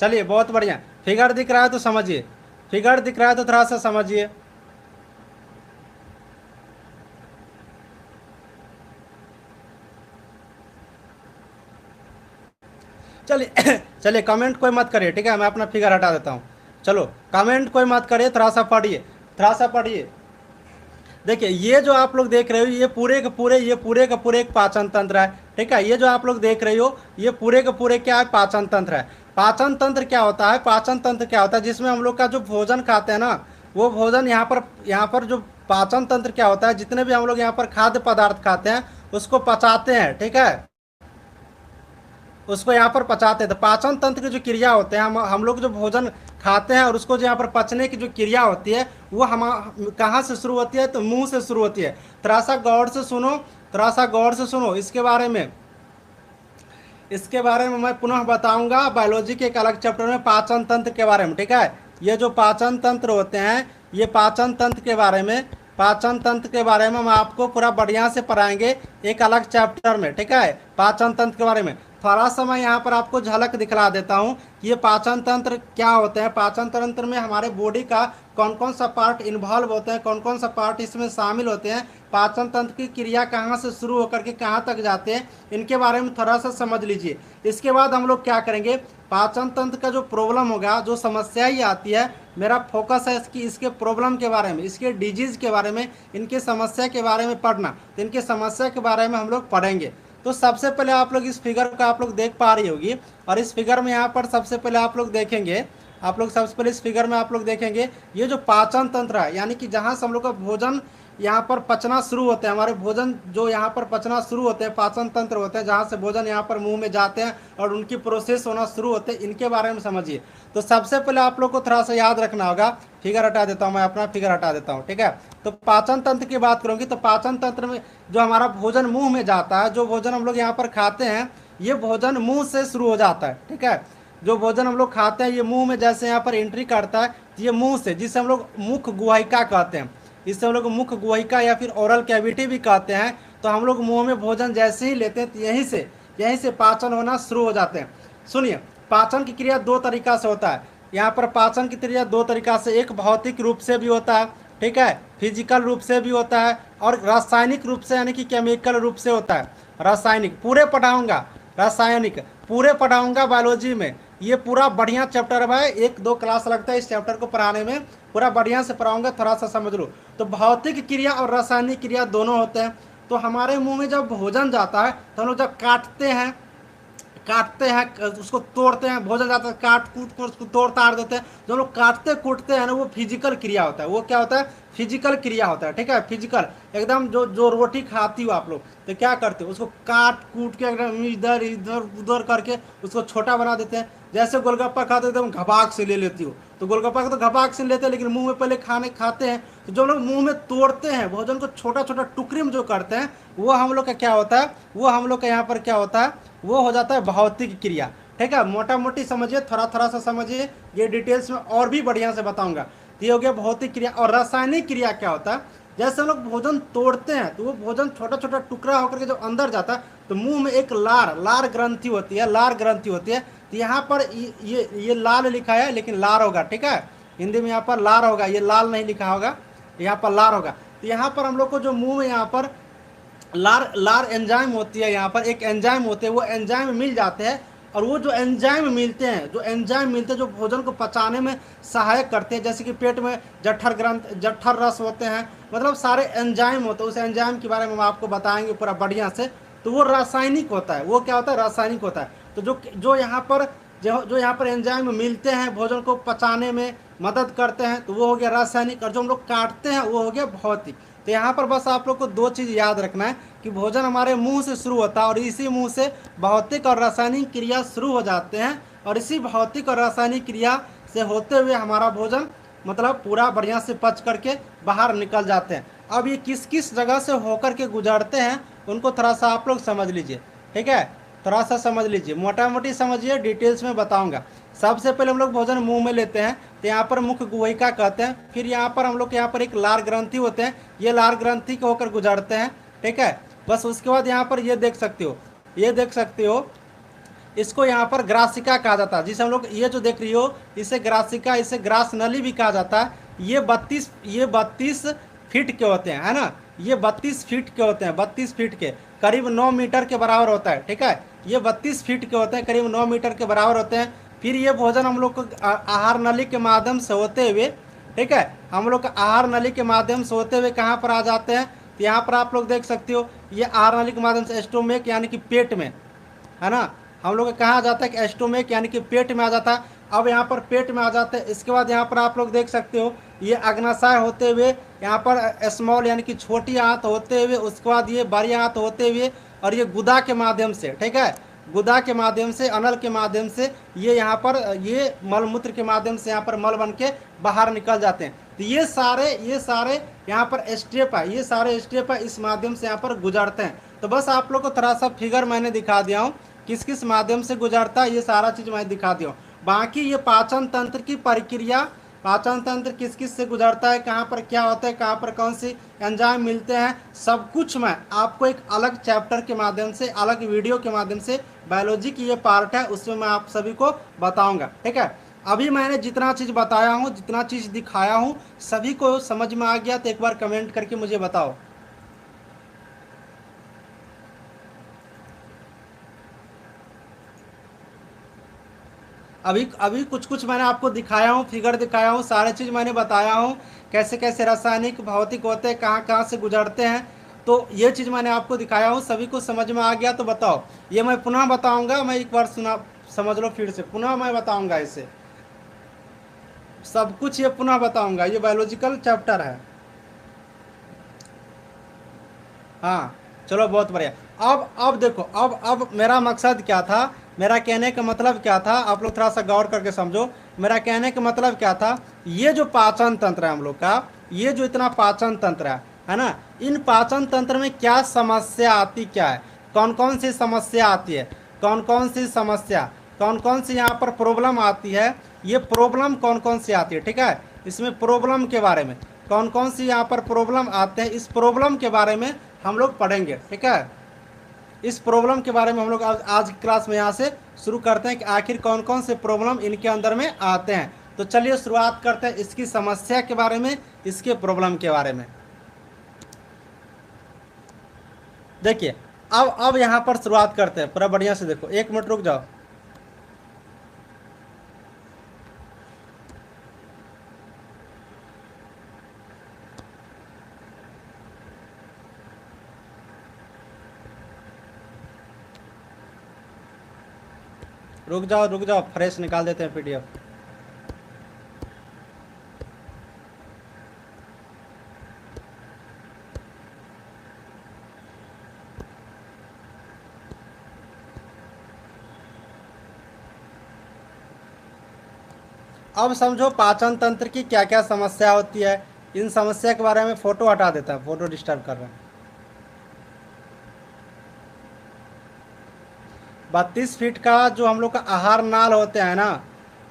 चलिए, बहुत बढ़िया। फिगर दिख रहा है तो समझिए, फिगर दिख रहा है तो थोड़ा सा समझिए। चलिए चलिए, कमेंट कोई मत करिए, ठीक है, मैं अपना फिगर हटा देता हूँ। चलो, कमेंट कोई मत करिए, थोड़ा सा पढ़िए, थोड़ा सा पढ़िए। देखिए, ये जो आप लोग देख रहे हो, ये पूरे के पूरे, ये पूरे का पूरे एक पाचन तंत्र है, ठीक है। ये जो आप लोग देख रहे हो, ये पूरे के पूरे क्या है? पाचन तंत्र है। पाचन तंत्र क्या होता है? पाचन तंत्र क्या होता है? जिसमें हम लोग का जो भोजन खाते हैं ना, वो भोजन यहाँ पर जो पाचन तंत्र क्या होता है, जितने भी हम लोग यहाँ पर खाद्य पदार्थ खाते हैं, उसको पचाते हैं, ठीक है, उसको यहाँ पर पचाते हैं। तो पाचन तंत्र की जो क्रिया होते हैं, हम लोग जो भोजन खाते हैं और उसको जो यहाँ पर पचने की जो क्रिया होती है, वो हम कहाँ से शुरू होती है? तो मुंह से शुरू होती है। थोड़ा सा गौर से सुनो, थोड़ा सा गौर से सुनो, इसके बारे में मैं पुनः बताऊंगा बायोलॉजी के एक अलग चैप्टर में, पाचन तंत्र के बारे में, ठीक है। ये जो पाचन तंत्र होते हैं, ये पाचन तंत्र के बारे में, पाचन तंत्र के बारे में हम आपको पूरा बढ़िया से पढ़ाएंगे एक अलग चैप्टर में, ठीक है। पाचन तंत्र के बारे में थोड़ा सा मैं यहाँ पर आपको झलक दिखला देता हूँ कि ये पाचन तंत्र क्या होते हैं। पाचन तंत्र में हमारे बॉडी का कौन कौन सा पार्ट इन्वॉल्व होते हैं, कौन कौन सा पार्ट इसमें शामिल होते हैं, पाचन तंत्र की क्रिया कहाँ से शुरू होकर के कहाँ तक जाते हैं, इनके बारे में थोड़ा सा समझ लीजिए। इसके बाद हम लोग क्या करेंगे, पाचन तंत्र का जो प्रॉब्लम होगा, जो समस्या ही आती है, मेरा फोकस है इसके प्रॉब्लम के बारे में, इसके डिजीज के बारे में, इनके समस्या के बारे में पढ़ना। तो इनके समस्या के बारे में हम लोग पढ़ेंगे। तो सबसे पहले आप लोग इस फिगर को आप लोग देख पा रही होगी, और इस फिगर में यहाँ पर सबसे पहले आप लोग देखेंगे, सबसे पहले इस फिगर में आप लोग देखेंगे, ये जो पाचन तंत्र है, यानी कि जहाँ से हम लोग का भोजन यहाँ पर पचना शुरू होते हैं, हमारे भोजन जो यहाँ पर पचना शुरू होते हैं, पाचन तंत्र होते हैं, जहाँ से भोजन यहाँ पर मुंह में जाते हैं और उनकी प्रोसेस होना शुरू होते हैं, इनके बारे में समझिए। तो सबसे पहले आप लोग को थोड़ा सा याद रखना होगा, फिगर हटा देता हूँ, मैं अपना फिगर हटा देता हूँ, ठीक है। तो पाचन तंत्र की बात करूँगी, तो पाचन तंत्र में जो हमारा भोजन मुंह में जाता है, जो भोजन हम लोग यहाँ पर खाते हैं, ये भोजन मुंह से शुरू हो जाता है, ठीक है। जो भोजन हम लोग खाते हैं, ये मुंह में जैसे यहाँ पर एंट्री करता है, तो ये मुंह से, जिसे हम लोग मुख गुहिका कहते हैं, इससे हम लोग मुख गुहिका या फिर ओरल कैविटी भी कहते हैं। तो हम लोग मुंह में भोजन जैसे ही लेते हैं, तो यहीं से पाचन होना शुरू हो जाते हैं। सुनिए, पाचन की क्रिया दो तरीका से होता है। यहाँ पर पाचन की क्रिया दो तरीका से, एक भौतिक रूप से भी होता है, ठीक है, फिजिकल रूप से भी होता है, और रासायनिक रूप से यानी कि केमिकल रूप से होता है। रासायनिक पूरे पढ़ाऊंगा, रासायनिक पूरे पढ़ाऊंगा बायोलॉजी में। ये पूरा बढ़िया चैप्टर है भाई, 1-2 क्लास लगता है इस चैप्टर को पढ़ाने में, पूरा बढ़िया से पढ़ाऊंगा, थोड़ा सा समझ लो। तो भौतिक क्रिया और रासायनिक क्रिया दोनों होते हैं। तो हमारे मुंह में जब भोजन जाता है, तो हम लोग जब काटते हैं, उसको तोड़ते हैं, भोजन जाता है, काट कूट कर उसको तोड़ ताड़ देते हैं। जो लोग काटते कूटते हैं ना, वो फिजिकल क्रिया होता है। वो क्या होता है? फिजिकल क्रिया होता है, ठीक है, फिजिकल। एकदम जो रोटी खाती हो आप लोग, तो क्या करते हो, उसको काट कूट के एकदम इधर इधर उधर करके उसको छोटा बना देते हैं। जैसे गोलगप्पा खाते हो, एकदम घपाक से ले लेती हो, तो गोलगप्पा को तो घपाक से लेते हैं, लेकिन मुंह में पहले खाते हैं। तो जो लोग मुंह में तोड़ते हैं, भोजन को छोटा छोटा टुकड़ी में जो करते हैं, वो हम लोग का क्या होता है, वो हम लोग का यहाँ पर क्या होता है, वो हो जाता है भौतिक क्रिया, ठीक है। मोटा मोटी समझिए, थोड़ा थोड़ा सा समझिए, ये डिटेल्स में और भी बढ़िया से बताऊंगा। तो ये हो गया भौतिक क्रिया। और रासायनिक क्रिया क्या होता है, जैसे हम लोग भोजन तोड़ते हैं, तो वो भोजन छोटा छोटा टुकड़ा होकर के जब अंदर जाता है, तो मुंह में एक लार लार ग्रंथि होती है, लार ग्रंथि होती है। तो यहाँ पर ये लाल लिखा है लेकिन लार होगा, ठीक है, हिंदी में यहाँ पर लार होगा, ये लाल नहीं लिखा होगा, यहाँ पर लार होगा। तो यहाँ पर हम लोग को जो मुंह में यहाँ पर लार लार एंजाइम होती है, यहाँ पर एक एंजाइम होते हैं, वो एंजाइम मिल जाते हैं। और वो जो एंजाइम मिलते हैं, जो एंजाइम मिलते हैं जो भोजन को पचाने में सहायक करते हैं, जैसे कि पेट में जठर ग्रंथ, जठर रस होते हैं, मतलब सारे एंजाइम होते हैं। उस एंजाइम के बारे में हम आपको बताएंगे पूरा बढ़िया से। तो वो रासायनिक होता है, वो क्या होता है, रासायनिक होता है। तो जो यहाँ पर जो यहाँ पर एंजाइम मिलते हैं भोजन को पचाने में मदद करते हैं, तो वो हो गया रासायनिक। और जो हम लोग काटते हैं वो हो गया भौतिक। तो यहाँ पर बस आप लोग को दो चीज़ याद रखना है कि भोजन हमारे मुंह से शुरू होता है और इसी मुंह से भौतिक और रासायनिक क्रिया शुरू हो जाते हैं, और इसी भौतिक और रासायनिक क्रिया से होते हुए हमारा भोजन मतलब पूरा बढ़िया से पच करके बाहर निकल जाते हैं। अब ये किस किस जगह से होकर के गुजरते हैं उनको थोड़ा सा आप लोग समझ लीजिए, ठीक है, थोड़ा सा समझ लीजिए, मोटा मोटी समझिए, डिटेल्स में बताऊंगा। सबसे पहले हम लोग भोजन मुंह में लेते हैं, तो यहाँ पर मुख्य गुहिका कहते हैं। फिर यहाँ पर हम लोग यहाँ पर एक लार ग्रंथि होते हैं, ये लार ग्रंथि के होकर गुजरते हैं, ठीक है। बस उसके बाद यहाँ पर ये देख सकते हो, ये देख सकते हो, इसको यहाँ पर ग्रासिका कहा जाता है, जिसे हम लोग ये जो देख रही हो इसे ग्रासिका, इसे ग्रास नली भी कहा जाता है। ये 32 फीट के होते हैं, है ना, ये 32 फीट के होते हैं, 32 फीट के, करीब 9 मीटर के बराबर होता है, ठीक है। ये 32 फीट के होते हैं, करीब 9 मीटर के बराबर होते हैं। फिर ये भोजन हम लोग को आहार नली के माध्यम से होते हुए, ठीक है, हम लोग आहार नली के माध्यम से होते हुए कहाँ पर आ जाते हैं, तो यहाँ पर आप लोग देख सकते हो, ये आहार नली के माध्यम से स्टोमेक यानी कि पेट में, है ना, हम लोग कहाँ आ जाता है कि स्टोमेक यानी कि पेट में आ जाता है। अब यहाँ पर पेट में आ जाते हैं। इसके बाद यहाँ पर आप लोग देख सकते हो, ये अग्नाशय होते हुए यहाँ पर स्मॉल यानी कि छोटी आंत होते हुए, उसके बाद ये बड़ी आंत होते हुए, और ये गुदा के माध्यम से, ठीक है, गुदा के माध्यम से, अनल के माध्यम से, ये यहाँ पर ये मलमूत्र के माध्यम से यहाँ पर मल बन के बाहर निकल जाते हैं। तो ये सारे यहाँ पर स्टेप है, ये सारे स्टेप है, इस माध्यम से यहाँ पर गुजरते हैं। तो बस आप लोग को थोड़ा सा फिगर मैंने दिखा दिया हूँ, किस किस माध्यम से गुजरता है, ये सारा चीज़ मैं दिखा दिया हूँ। बाकी ये पाचन तंत्र की प्रक्रिया, पाचन तंत्र किस किस से गुजरता है, कहाँ पर क्या होता है, कहाँ पर कौन सी एंजाइम मिलते हैं, सब कुछ मैं आपको एक अलग चैप्टर के माध्यम से, अलग वीडियो के माध्यम से, बायोलॉजी की ये पार्ट है उसमें मैं आप सभी को बताऊंगा, ठीक है। अभी मैंने जितना चीज़ बताया हूँ, जितना चीज़ दिखाया हूँ, सभी को समझ में आ गया तो एक बार कमेंट करके मुझे बताओ। अभी कुछ कुछ मैंने आपको दिखाया हूँ, फिगर दिखाया हूँ, सारे चीज़ मैंने बताया हूँ, कैसे कैसे रासायनिक भौतिक होते हैं, कहाँ कहाँ से गुजरते हैं। तो ये चीज़ मैंने आपको दिखाया हूँ, सभी को समझ में आ गया तो बताओ। ये मैं पुनः बताऊँगा, मैं एक बार सुना, समझ लो, फिर से पुनः मैं बताऊँगा, इसे सब कुछ ये पुनः बताऊँगा, ये बायोलॉजिकल चैप्टर है। हाँ चलो बहुत बढ़िया। अब देखो, अब मेरा मकसद क्या था, मेरा कहने का मतलब क्या था, आप लोग थोड़ा सा गौर करके समझो। मेरा कहने का मतलब क्या था, ये जो पाचन तंत्र है हम लोग का, ये जो इतना पाचन तंत्र है ना, इन पाचन तंत्र में क्या समस्या आती, क्या है, कौन कौन सी समस्या आती है, कौन कौन सी समस्या, कौन कौन सी यहाँ पर प्रॉब्लम आती है, ये प्रॉब्लम कौन कौन सी आती है, ठीक है। इसमें प्रॉब्लम के बारे में, कौन कौन सी यहाँ पर प्रॉब्लम आते हैं, इस प्रॉब्लम के बारे में हम लोग पढ़ेंगे, ठीक है। इस प्रॉब्लम के बारे में हम लोग आज क्लास में यहाँ से शुरू करते हैं कि आखिर कौन कौन से प्रॉब्लम इनके अंदर में आते हैं। तो चलिए शुरुआत करते हैं इसकी समस्या के बारे में, इसके प्रॉब्लम के बारे में। देखिए अब यहाँ पर शुरुआत करते हैं, पूरा बढ़िया से देखो, एक मिनट रुक जाओ। रुक जाओ, फ्रेश निकाल देते हैं पीडीएफ। अब समझो पाचन तंत्र की क्या क्या समस्या होती है, इन समस्या के बारे में। फोटो हटा देता है, फोटो डिस्टर्ब कर रहा है। 32 फीट का जो हम लोग का आहार नाल होते हैं ना,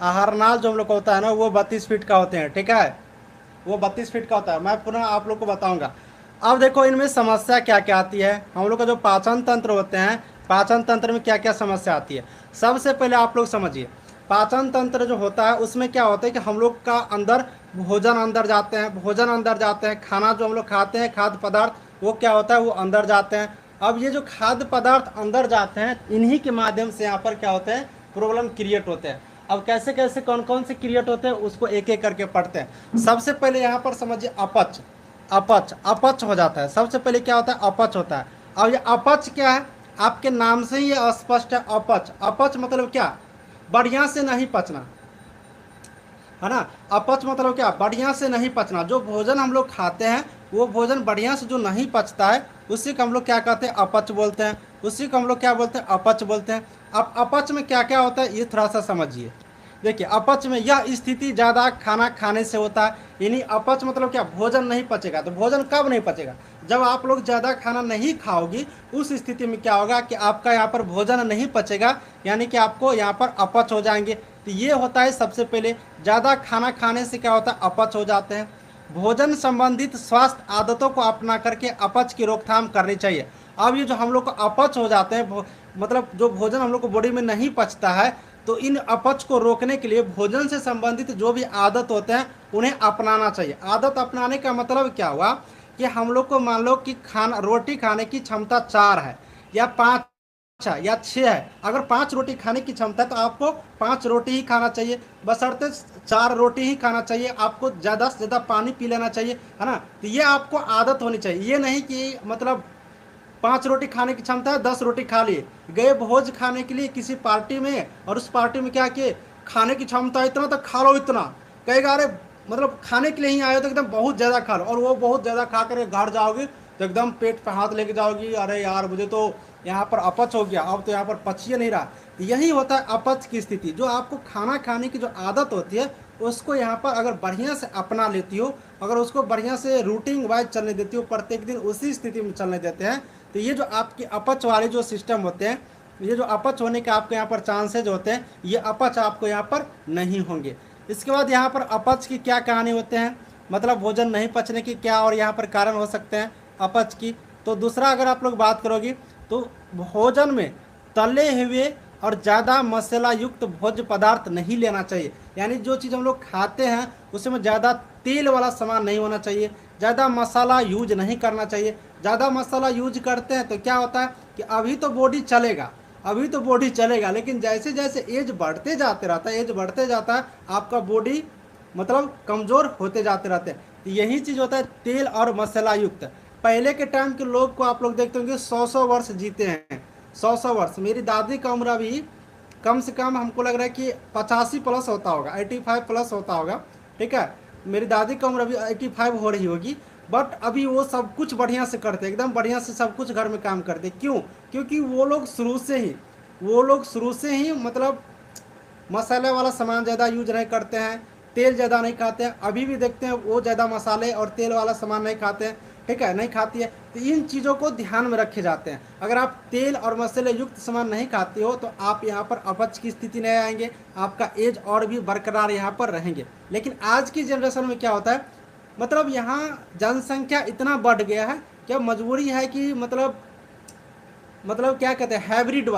आहार नाल जो हम लोग का होता है ना, वो 32 फीट का होते हैं, ठीक है, वो 32 फीट का होता है। मैं पुनः आप लोग को बताऊंगा, अब देखो इनमें समस्या क्या क्या आती है। हम लोग का जो पाचन तंत्र होते हैं, पाचन तंत्र में क्या क्या समस्या आती है। सबसे पहले आप लोग समझिए, पाचन तंत्र जो होता है उसमें क्या होता है कि हम लोग का अंदर भोजन अंदर जाते हैं, भोजन अंदर जाते हैं, खाना जो हम लोग खाते हैं, खाद्य पदार्थ, वो क्या होता है, वो अंदर जाते हैं। अब ये जो खाद्य पदार्थ अंदर जाते हैं, इन्हीं के माध्यम से यहाँ पर क्या होते हैं, प्रॉब्लम क्रिएट होते हैं। अब कैसे कैसे कौन कौन से क्रिएट होते हैं उसको एक एक करके पढ़ते हैं। सबसे पहले यहाँ पर समझिए अपच, अपच अपच हो जाता है। सबसे पहले क्या होता है, अपच होता है। अब ये अपच क्या है, आपके नाम से ही ये स्पष्ट है। अपच, अपच मतलब क्या, बढ़िया से नहीं पचना, है ना। अपच मतलब क्या, बढ़िया से नहीं पचना। जो भोजन हम लोग खाते हैं वो भोजन बढ़िया से जो नहीं पचता है उसी को हम लोग क्या कहते हैं, अपच बोलते हैं। उसी को हम लोग क्या बोलते हैं, अपच बोलते हैं। अब अपच में क्या क्या होता है ये थोड़ा सा समझिए। देखिए अपच में यह स्थिति ज़्यादा खाना खाने से होता है। यानी अपच मतलब क्या, भोजन नहीं पचेगा। तो भोजन कब नहीं पचेगा, जब आप लोग ज़्यादा खाना नहीं खाओगी, उस स्थिति में क्या होगा कि आपका यहाँ पर भोजन नहीं पचेगा, यानी कि आपको यहाँ पर अपच हो जाएंगे। तो ये होता है सबसे पहले, ज़्यादा खाना खाने से क्या होता है, अपच हो जाते हैं। भोजन संबंधित स्वास्थ्य आदतों को अपना करके अपच की रोकथाम करनी चाहिए। अब ये जो हम लोग को अपच हो जाते हैं, मतलब जो भोजन हम लोग को बॉडी में नहीं पचता है, तो इन अपच को रोकने के लिए भोजन से संबंधित जो भी आदत होते हैं उन्हें अपनाना चाहिए। आदत अपनाने का मतलब क्या हुआ कि हम लोग को मान लो कि खाना रोटी खाने की क्षमता 4 है या 5 या 6 है। अगर 5 रोटी खाने की क्षमता है तो आपको 5 रोटी ही खाना चाहिए, बशर्ते 4 रोटी ही खाना चाहिए। आपको ज़्यादा से ज़्यादा पानी पी लेना चाहिए, है ना। तो ये आपको आदत होनी चाहिए। ये नहीं कि मतलब 5 रोटी खाने की क्षमता है, 10 रोटी खा लिए, गए भोज खाने के लिए किसी पार्टी में, और उस पार्टी में क्या किए, खाने की क्षमता इतना तो खा लो, इतना कहेगा अरे मतलब खाने के लिए ही आए हो तो एकदम बहुत ज़्यादा खा लो, और वो बहुत ज़्यादा खा कर घर जाओगे तो एकदम पेट पे हाथ लेके जाओगी, अरे यार मुझे तो यहाँ पर अपच हो गया, अब तो यहाँ पर पचिए नहीं रहा। तो यही होता है अपच की स्थिति। जो आपको खाना खाने की जो आदत होती है उसको यहाँ पर अगर बढ़िया से अपना लेती हो, अगर उसको बढ़िया से रूटीन वाइज चलने देती हो, प्रत्येक दिन उसी स्थिति में चलने देते हैं, तो ये जो आपके अपच वाले जो सिस्टम होते हैं, ये जो अपच होने के आपके यहाँ पर चांसेज होते हैं, ये अपच आपको यहाँ पर नहीं होंगे। इसके बाद यहाँ पर अपच की क्या कहानी होते हैं, मतलब भोजन नहीं पचने की क्या और यहाँ पर कारण हो सकते हैं अपच की। तो दूसरा अगर आप लोग बात करोगे तो भोजन में तले हुए और ज़्यादा मसाला युक्त भोज्य पदार्थ नहीं लेना चाहिए। यानी जो चीज़ हम लोग खाते हैं उसमें ज़्यादा तेल वाला सामान नहीं होना चाहिए, ज़्यादा मसाला यूज नहीं करना चाहिए। ज़्यादा मसाला यूज करते हैं तो क्या होता है कि अभी तो बॉडी चलेगा, अभी तो बॉडी चलेगा, लेकिन जैसे जैसे एज बढ़ते जाते रहता है, एज बढ़ते जाता है, आपका बॉडी मतलब कमज़ोर होते जाते रहते हैं। तो यही चीज़ होता है तेल और मसाला युक्त। पहले के टाइम के लोग को आप लोग देखते होंगे 100-100 वर्ष जीते हैं, 100-100 वर्ष। मेरी दादी का उम्र अभी कम से कम हमको लग रहा है कि 85 प्लस होता होगा, 85 प्लस होता होगा, ठीक है। मेरी दादी की उम्र अभी 85 हो रही होगी, बट अभी वो सब कुछ बढ़िया से करते, एकदम बढ़िया से सब कुछ घर में काम करते। क्यों, क्योंकि वो लोग शुरू से ही मतलब मसाले वाला सामान ज़्यादा यूज नहीं करते हैं, तेल ज़्यादा नहीं खाते हैं। अभी भी देखते हैं वो ज़्यादा मसाले और तेल वाला सामान नहीं खाते हैं, ठीक है, नहीं खाती है। तो इन चीज़ों को ध्यान में रखे जाते हैं। अगर आप तेल और मसाले युक्त सामान नहीं खाते हो तो आप यहाँ पर अपच की स्थिति नहीं आएंगे, आपका एज और भी बरकरार यहाँ पर रहेंगे। लेकिन आज की जनरेशन में क्या होता है, मतलब यहाँ जनसंख्या इतना बढ़ गया है कि अब मजबूरी है कि मतलब क्या कहते हैं, हाइब्रिड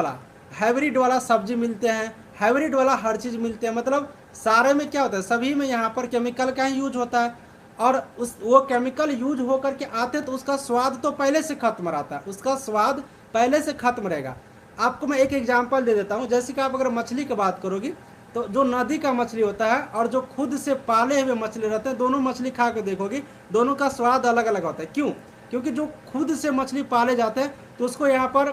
वाला सब्जी मिलते हैं, हाइब्रिड वाला हर चीज़ मिलते हैं। मतलब सारे में क्या होता है, सभी में यहाँ पर केमिकल का ही यूज होता है, और वो केमिकल यूज होकर के आते तो उसका स्वाद तो पहले से खत्म रहता है, उसका स्वाद पहले से खत्म रहेगा। आपको मैं एक एग्जांपल दे देता हूँ। जैसे कि आप अगर मछली की बात करोगी तो जो नदी का मछली होता है और जो खुद से पाले हुए मछली रहते हैं, दोनों मछली खा के देखोगी, दोनों का स्वाद अलग अलग होता है। क्यों, क्योंकि जो खुद से मछली पाले जाते हैं तो उसको यहाँ पर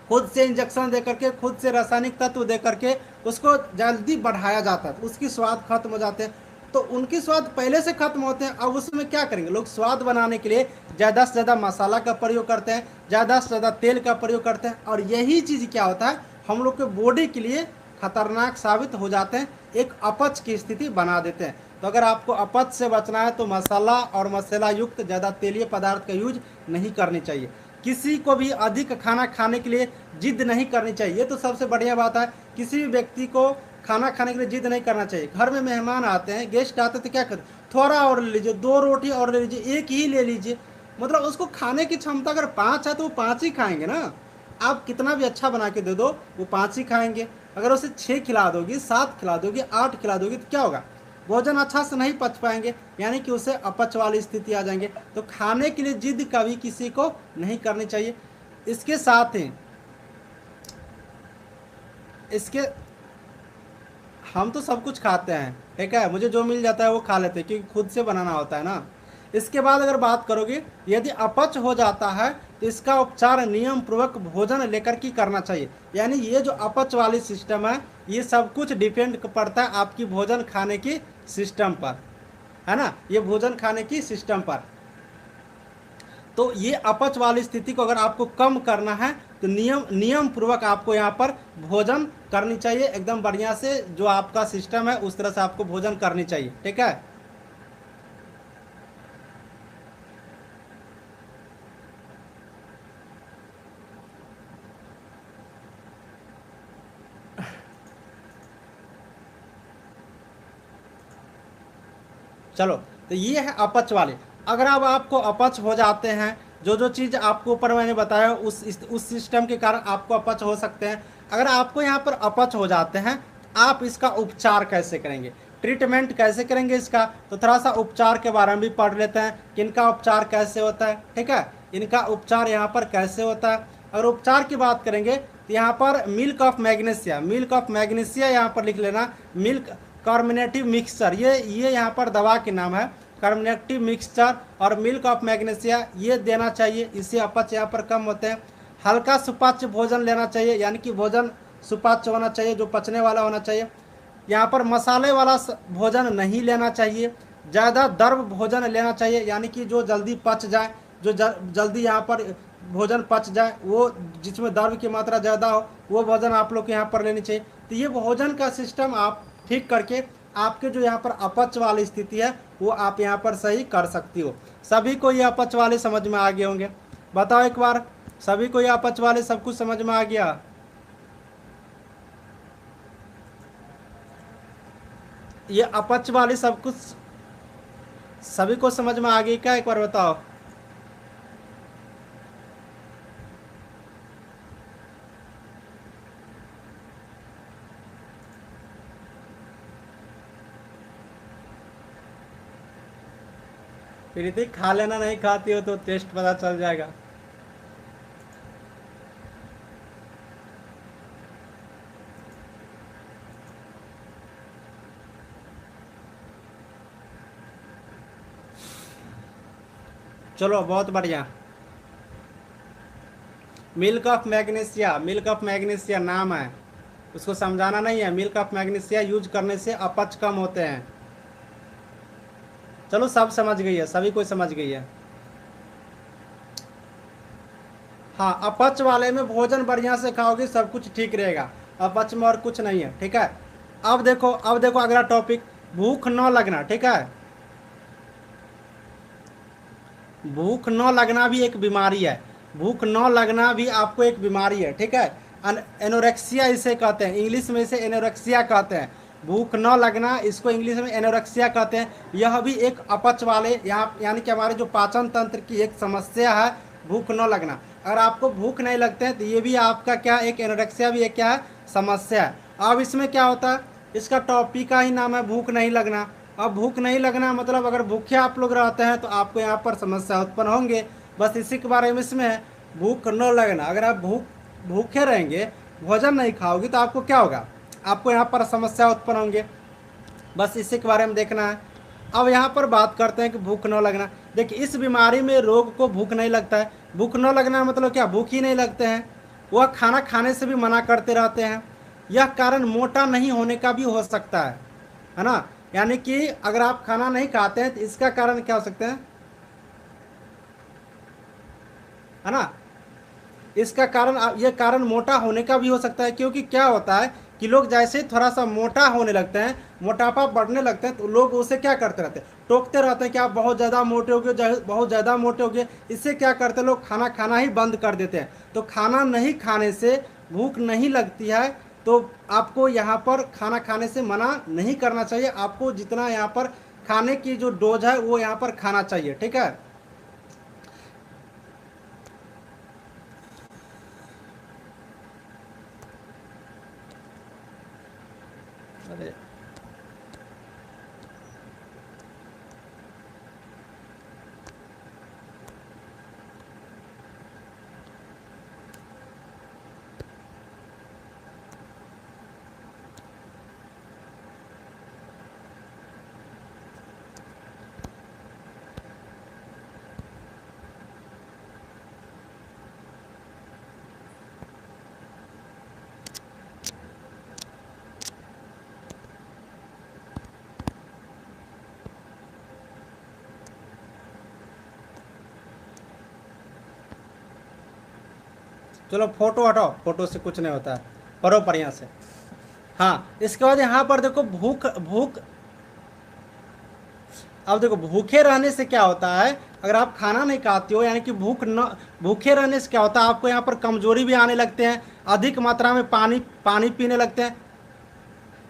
खुद से इंजेक्शन दे करके, खुद से रासायनिक तत्व दे करके उसको जल्दी बढ़ाया जाता है, तो उसकी स्वाद खत्म हो जाते हैं। तो उनकी स्वाद पहले से खत्म होते हैं। अब उसमें क्या करेंगे लोग, स्वाद बनाने के लिए ज़्यादा से ज़्यादा मसाला का प्रयोग करते हैं, ज़्यादा से ज़्यादा तेल का प्रयोग करते हैं, और यही चीज़ क्या होता है हम लोग के बॉडी के लिए खतरनाक साबित हो जाते हैं, एक अपच की स्थिति बना देते हैं। तो अगर आपको अपच से बचना है तो मसाला और मसाला युक्त ज़्यादा तेलीय पदार्थ का यूज नहीं करनी चाहिए। किसी को भी अधिक खाना खाने के लिए जिद नहीं करनी चाहिए, ये तो सबसे बढ़िया बात है। किसी भी व्यक्ति को खाना खाने के लिए जिद नहीं करना चाहिए। घर में मेहमान आते हैं, गेस्ट आते हैं तो क्या करते, थोड़ा और ले लीजिए, 2 रोटी और ले लीजिए, एक ही ले लीजिए, मतलब उसको खाने की क्षमता अगर 5 है तो वो 5 ही खाएंगे ना। आप कितना भी अच्छा बना के दे दो वो 5 ही खाएंगे। अगर उसे 6 खिला दोगी, 7 खिला दोगी, 8 खिला दोगी तो क्या होगा, भोजन अच्छा से नहीं पच पाएंगे, यानी कि उसे अपच वाली स्थिति आ जाएंगे। तो खाने के लिए जिद कभी किसी को नहीं करनी चाहिए। इसके साथ ही इसके हम तो सब कुछ खाते हैं, ठीक है, मुझे जो मिल जाता है वो खा लेते हैं क्योंकि खुद से बनाना होता है ना। इसके बाद अगर बात करोगे, यदि अपच हो जाता है तो इसका उपचार नियम पूर्वक भोजन लेकर के करना चाहिए। यानी ये जो अपच वाली सिस्टम है, ये सब कुछ डिपेंड पड़ता है आपकी भोजन खाने की सिस्टम पर, है ना, ये भोजन खाने की सिस्टम पर। तो ये अपच वाली स्थिति को अगर आपको कम करना है तो नियम पूर्वक आपको यहाँ पर भोजन करनी चाहिए, एकदम बढ़िया से जो आपका सिस्टम है उस तरह से आपको भोजन करनी चाहिए, ठीक है। चलो, तो ये है अपच वाले। अगर अब आपको अपच हो जाते हैं, जो जो चीज़ आपको ऊपर मैंने बताया उस सिस्टम के कारण आपको अपच हो सकते हैं। अगर आपको यहाँ पर अपच हो जाते हैं, आप इसका उपचार कैसे करेंगे, ट्रीटमेंट कैसे करेंगे इसका, तो थोड़ा सा उपचार के बारे में भी पढ़ लेते हैं कि इनका उपचार कैसे होता है, ठीक है। इनका उपचार यहाँ पर कैसे होता है। अगर उपचार की बात करेंगे तो यहाँ पर मिल्क ऑफ मैग्नीशिया यहाँ पर लिख लेना, मिल्क कार्बोनेटिव मिक्सचर, ये यहाँ पर दवा के नाम है, कार्बोनेटिव मिक्सचर और मिल्क ऑफ मैग्नीशिया ये देना चाहिए, इससे अपच यहाँ पर कम होते हैं। हल्का सुपाच्य भोजन लेना चाहिए, यानी कि भोजन सुपाच्य होना चाहिए, जो पचने वाला होना चाहिए। यहाँ पर मसाले वाला भोजन नहीं लेना चाहिए। ज़्यादा द्रव भोजन लेना चाहिए, यानी कि जो जल्दी पच जाए, जो जल्दी यहाँ पर भोजन पच जाए, वो जिसमें द्रव की मात्रा ज़्यादा हो, वो भोजन आप लोग को यहाँ पर लेनी चाहिए। तो ये भोजन का सिस्टम आप ठीक करके आपके जो यहाँ पर अपच वाली स्थिति है वो आप यहाँ पर सही कर सकती हो। सभी को ये अपच वाले समझ में आ गए होंगे, बताओ एक बार, सभी को ये अपच वाले सब कुछ समझ में आ गया। ये अपच वाले सब कुछ सभी को समझ में आ गई क्या, एक बार बताओ। प्रीति खा लेना, नहीं खाती हो तो टेस्ट पता चल जाएगा। चलो बहुत बढ़िया। मिल्क ऑफ मैग्नीशिया नाम है, उसको समझाना नहीं है। मिल्क ऑफ मैग्नीशिया यूज करने से अपच कम होते हैं। चलो सब समझ गई है, सभी कोई समझ गई है। हाँ, अपच वाले में भोजन बढ़िया से खाओगे सब कुछ ठीक रहेगा, अपच में और कुछ नहीं है, ठीक है। अब देखो अगला टॉपिक, भूख न लगना, ठीक है। भूख न लगना भी एक बीमारी है, भूख न लगना भी आपको एक बीमारी है, ठीक है। एनोरेक्सिया इसे कहते हैं, इंग्लिश में इसे एनोरेक्सिया कहते हैं। भूख न लगना, इसको इंग्लिश में एनोरेक्सिया कहते हैं। यह भी एक अपच वाले यहाँ, यानी कि हमारे जो पाचन तंत्र की एक समस्या है, भूख न लगना। अगर आपको भूख नहीं लगते हैं तो ये भी आपका क्या, एक एनोरेक्सिया भी एक क्या है, समस्या है। अब इसमें क्या होता है, इसका टॉपिक का ही नाम है भूख नहीं लगना। अब भूख नहीं लगना मतलब अगर भूखे आप लोग रहते हैं तो आपको यहाँ पर समस्या उत्पन्न होंगे, बस इसी के बारे में इसमें है, भूख न लगना। अगर आप भूखे रहेंगे, भोजन नहीं खाओगे तो आपको क्या होगा, आपको यहाँ पर समस्या उत्पन्न होंगे, बस इसी के बारे में देखना है। अब यहाँ पर बात करते हैं कि भूख न लगना। देखिए, इस बीमारी में रोग को भूख नहीं लगता है। भूख न लगना मतलब क्या, भूख ही नहीं लगते हैं, वह खाना खाने से भी मना करते रहते हैं। यह कारण मोटा नहीं होने का भी हो सकता है ना। यानी कि अगर आप खाना नहीं खाते हैं तो इसका कारण क्या हो सकता है ना, इसका कारण, ये कारण मोटा होने का भी हो सकता है। क्योंकि क्या होता है कि लोग जैसे थोड़ा सा मोटा होने लगते हैं, मोटापा बढ़ने लगते हैं, तो लोग उसे क्या करते रहते हैं, टोकते रहते हैं कि आप बहुत ज़्यादा मोटे हो गए, बहुत ज़्यादा मोटे हो गए। इससे क्या करते हैं, लोग खाना खाना ही बंद कर देते हैं। तो खाना नहीं खाने से भूख नहीं लगती है, तो आपको यहाँ पर खाना खाने से मना नहीं करना चाहिए। आपको जितना यहाँ पर खाने की जो डोज है वो यहाँ पर खाना चाहिए, ठीक है। अरे चलो फोटो हटाओ, फोटो से कुछ नहीं होता है, पढ़ो बढ़िया से। हाँ, इसके बाद यहाँ पर देखो भूख भूख। अब देखो भूखे रहने से क्या होता है, अगर आप खाना नहीं खाते हो यानी कि भूखे रहने से क्या होता है, आपको यहाँ पर कमजोरी भी आने लगते हैं, अधिक मात्रा में पानी पानी पीने लगते हैं,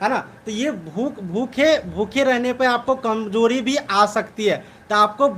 है ना। तो ये भूखे भूखे रहने पे आपको कमजोरी भी आ सकती है। तो आपको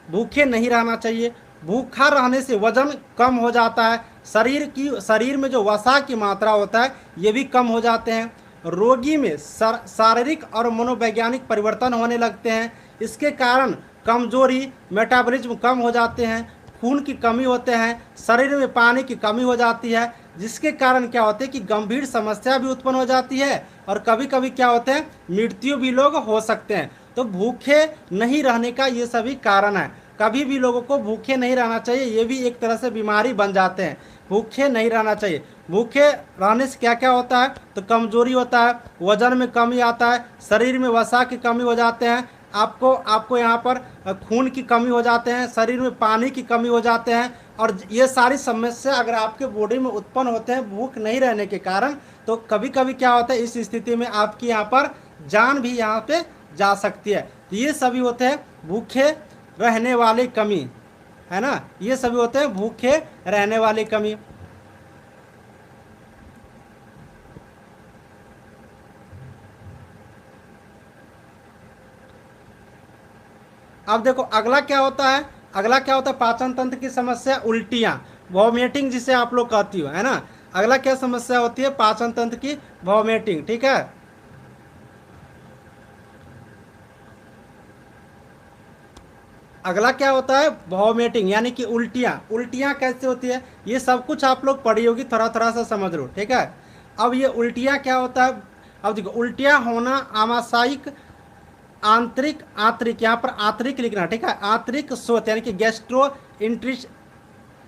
भूखे नहीं रहना चाहिए। भूखा रहने से वजन कम हो जाता है, शरीर में जो वसा की मात्रा होता है ये भी कम हो जाते हैं। रोगी में शारीरिक और मनोवैज्ञानिक परिवर्तन होने लगते हैं। इसके कारण कमजोरी, मेटाबॉलिज्म कम हो जाते हैं, खून की कमी होते हैं, शरीर में पानी की कमी हो जाती है, जिसके कारण क्या होते हैं कि गंभीर समस्या भी उत्पन्न हो जाती है, और कभी कभी क्या होते हैं मृत्यु भी लोग हो सकते हैं। तो भूखे नहीं रहने का ये सभी कारण है। कभी भी लोगों को भूखे नहीं रहना चाहिए, ये भी एक तरह से बीमारी बन जाते हैं। भूखे नहीं रहना चाहिए। भूखे रहने से क्या क्या होता है, तो कमजोरी होता है, वजन में कमी आता है, शरीर में वसा की कमी हो जाते हैं, आपको आपको यहाँ पर खून की कमी हो जाते हैं, शरीर में पानी की कमी हो जाते हैं। और ये सारी समस्या अगर आपके बॉडी में उत्पन्न होते हैं भूख नहीं रहने के कारण, तो कभी कभी क्या होता है इस स्थिति में आपकी यहाँ पर जान भी यहाँ पे जा सकती है। तो ये सभी होते हैं भूखे रहने वाली कमी, है ना, ये सभी होते हैं भूखे रहने वाली कमी। अब देखो अगला क्या होता है, अगला क्या होता है पाचन तंत्र की समस्या, उल्टियां, वॉमिटिंग जिसे आप लोग कहती हो, है ना। अगला क्या समस्या होती है पाचन तंत्र की, वॉमिटिंग, ठीक है। अगला क्या होता है वॉमिटिंग यानी कि उल्टियां। उल्टियां कैसे होती है ये सब कुछ आप लोग पढ़ी होगी, थोड़ा थोड़ा सा समझ लो, ठीक है। अब ये उल्टियां क्या होता है, अब देखो उल्टियां होना आमाशयिक, आंतरिक, आंतरिक यहाँ पर आंतरिक लिखना, ठीक है, आंतरिक स्रोत यानी कि गैस्ट्रो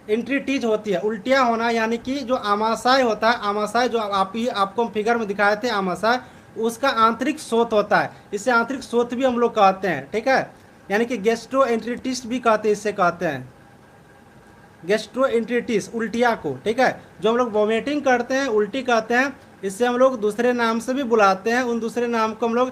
इंट्रिटीज होती है। उल्टियाँ होना यानी कि जो आमाशय होता है, आमाशय जो आपको हम फिगर में दिखाए थे, आमाशय उसका आंतरिक स्रोत होता है, इसे आंतरिक स्रोत भी हम लोग कहते हैं, ठीक है। यानी कि गैस्ट्रो एंट्रिटिस भी कहते हैं, इससे कहते हैं गैस्ट्रो एंट्रिटिस उल्टिया को, ठीक है। जो हम लोग वॉमिटिंग करते हैं, उल्टी कहते हैं, इससे हम लोग दूसरे नाम से भी बुलाते हैं, उन दूसरे नाम को हम लोग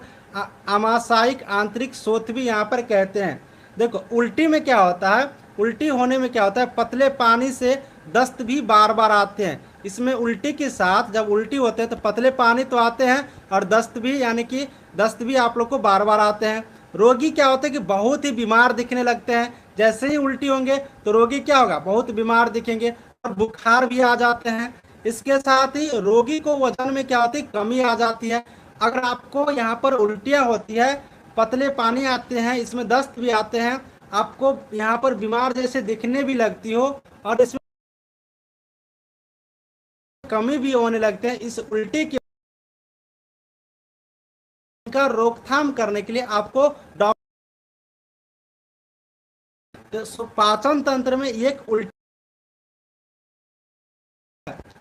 आमाशयिक आंतरिक स्रोत भी यहाँ पर कहते हैं। देखो उल्टी में क्या होता है, उल्टी होने में क्या होता है पतले पानी से दस्त भी बार बार आते हैं। इसमें उल्टी के साथ जब उल्टी होते हैं तो पतले पानी तो आते हैं, और दस्त भी यानी कि दस्त भी आप लोग को बार बार आते हैं। रोगी क्या होते हैं कि बहुत ही बीमार दिखने लगते हैं, जैसे ही उल्टी होंगे तो रोगी क्या होगा बहुत बीमार दिखेंगे, और बुखार भी आ जाते हैं। इसके साथ ही रोगी को वजन में क्या होती है कमी आ जाती है। अगर आपको यहाँ पर उल्टियाँ होती है, पतले पानी आते हैं, इसमें दस्त भी आते हैं, आपको यहाँ पर बीमार जैसे दिखने भी लगती हो, और इसमें कमी भी होने लगते हैं, इस उल्टी की का रोकथाम करने के लिए आपको डॉक्टर पाचन तंत्र में एक उल्टी।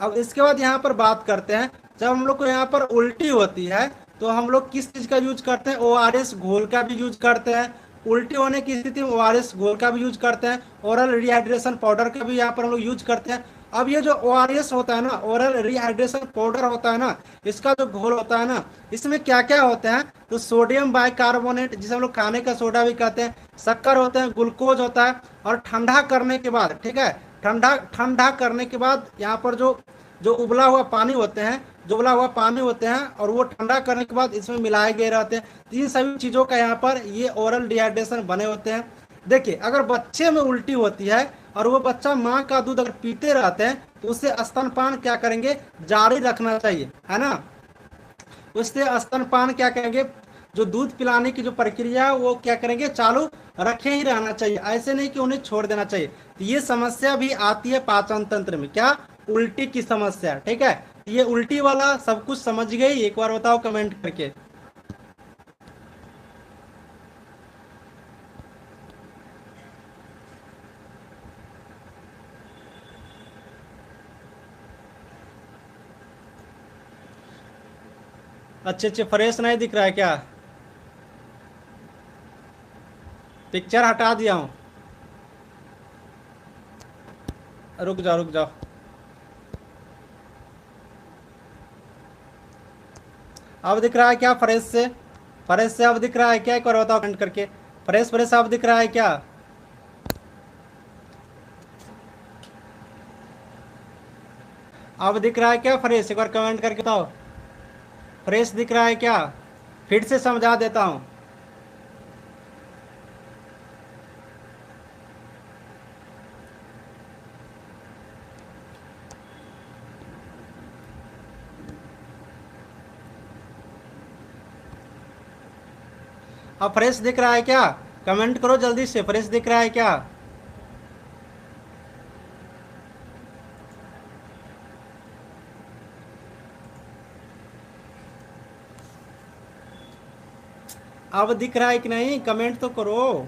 अब इसके बाद यहाँ पर बात करते हैं, जब हम लोग को यहाँ पर उल्टी होती है तो हम लोग किस चीज़ का यूज करते हैं, ओआरएस घोल का भी यूज करते हैं। उल्टी होने की स्थिति में ओआरएस घोल का भी यूज करते हैं, ओरल रिहाइड्रेशन पाउडर का भी यहाँ पर हम लोग यूज करते हैं। अब ये जो ओआरएस होता है ना, ओरल रिहाइड्रेशन पाउडर होता है ना, इसका जो घोल होता है ना, इसमें क्या क्या होता है, तो सोडियम बाइकार्बोनेट जिसे हम लोग खाने का सोडा भी कहते हैं, शक्कर होते हैं, ग्लूकोज होता है, और ठंडा करने के बाद, ठीक है, ठंडा ठंडा करने के बाद यहाँ पर जो जो उबला हुआ पानी होते हैं, जो उबला हुआ पानी होते हैं, और वो ठंडा करने के बाद इसमें मिलाए गए रहते हैं। तो इन सभी चीज़ों का यहाँ पर ये ओरल डिहाइड्रेशन बने होते हैं। देखिए अगर बच्चे में उल्टी होती है और वो बच्चा माँ का दूध अगर पीते रहते हैं तो उसे स्तनपान क्या करेंगे जारी रखना चाहिए, है ना। उससे स्तनपान क्या करेंगे, जो दूध पिलाने की जो प्रक्रिया है वो क्या करेंगे, चालू रखे ही रहना चाहिए, ऐसे नहीं कि उन्हें छोड़ देना चाहिए। तो ये समस्या भी आती है पाचन तंत्र में, क्या, उल्टी की समस्या, ठीक है। ये उल्टी वाला सब कुछ समझ गई, एक बार बताओ कमेंट करके। अच्छे अच्छे फ्रेश नहीं दिख रहा है क्या? पिक्चर हटा दिया हूँ। रुक जाओ रुक जाओ। अब दिख रहा है क्या फ्रेश से? फ्रेश से अब दिख रहा है क्या, एक बार बताओ कमेंट करके। फ्रेश फ्रेश अब दिख रहा है क्या? अब दिख रहा है क्या फ्रेश, एक बार कमेंट करके बताओ। फ्रेश दिख रहा है क्या? फिर से समझा देता हूँ। अब फ्रेश दिख रहा है क्या? कमेंट करो जल्दी से, फ्रेश दिख रहा है क्या? अब दिख रहा है कि नहीं, कमेंट तो करो।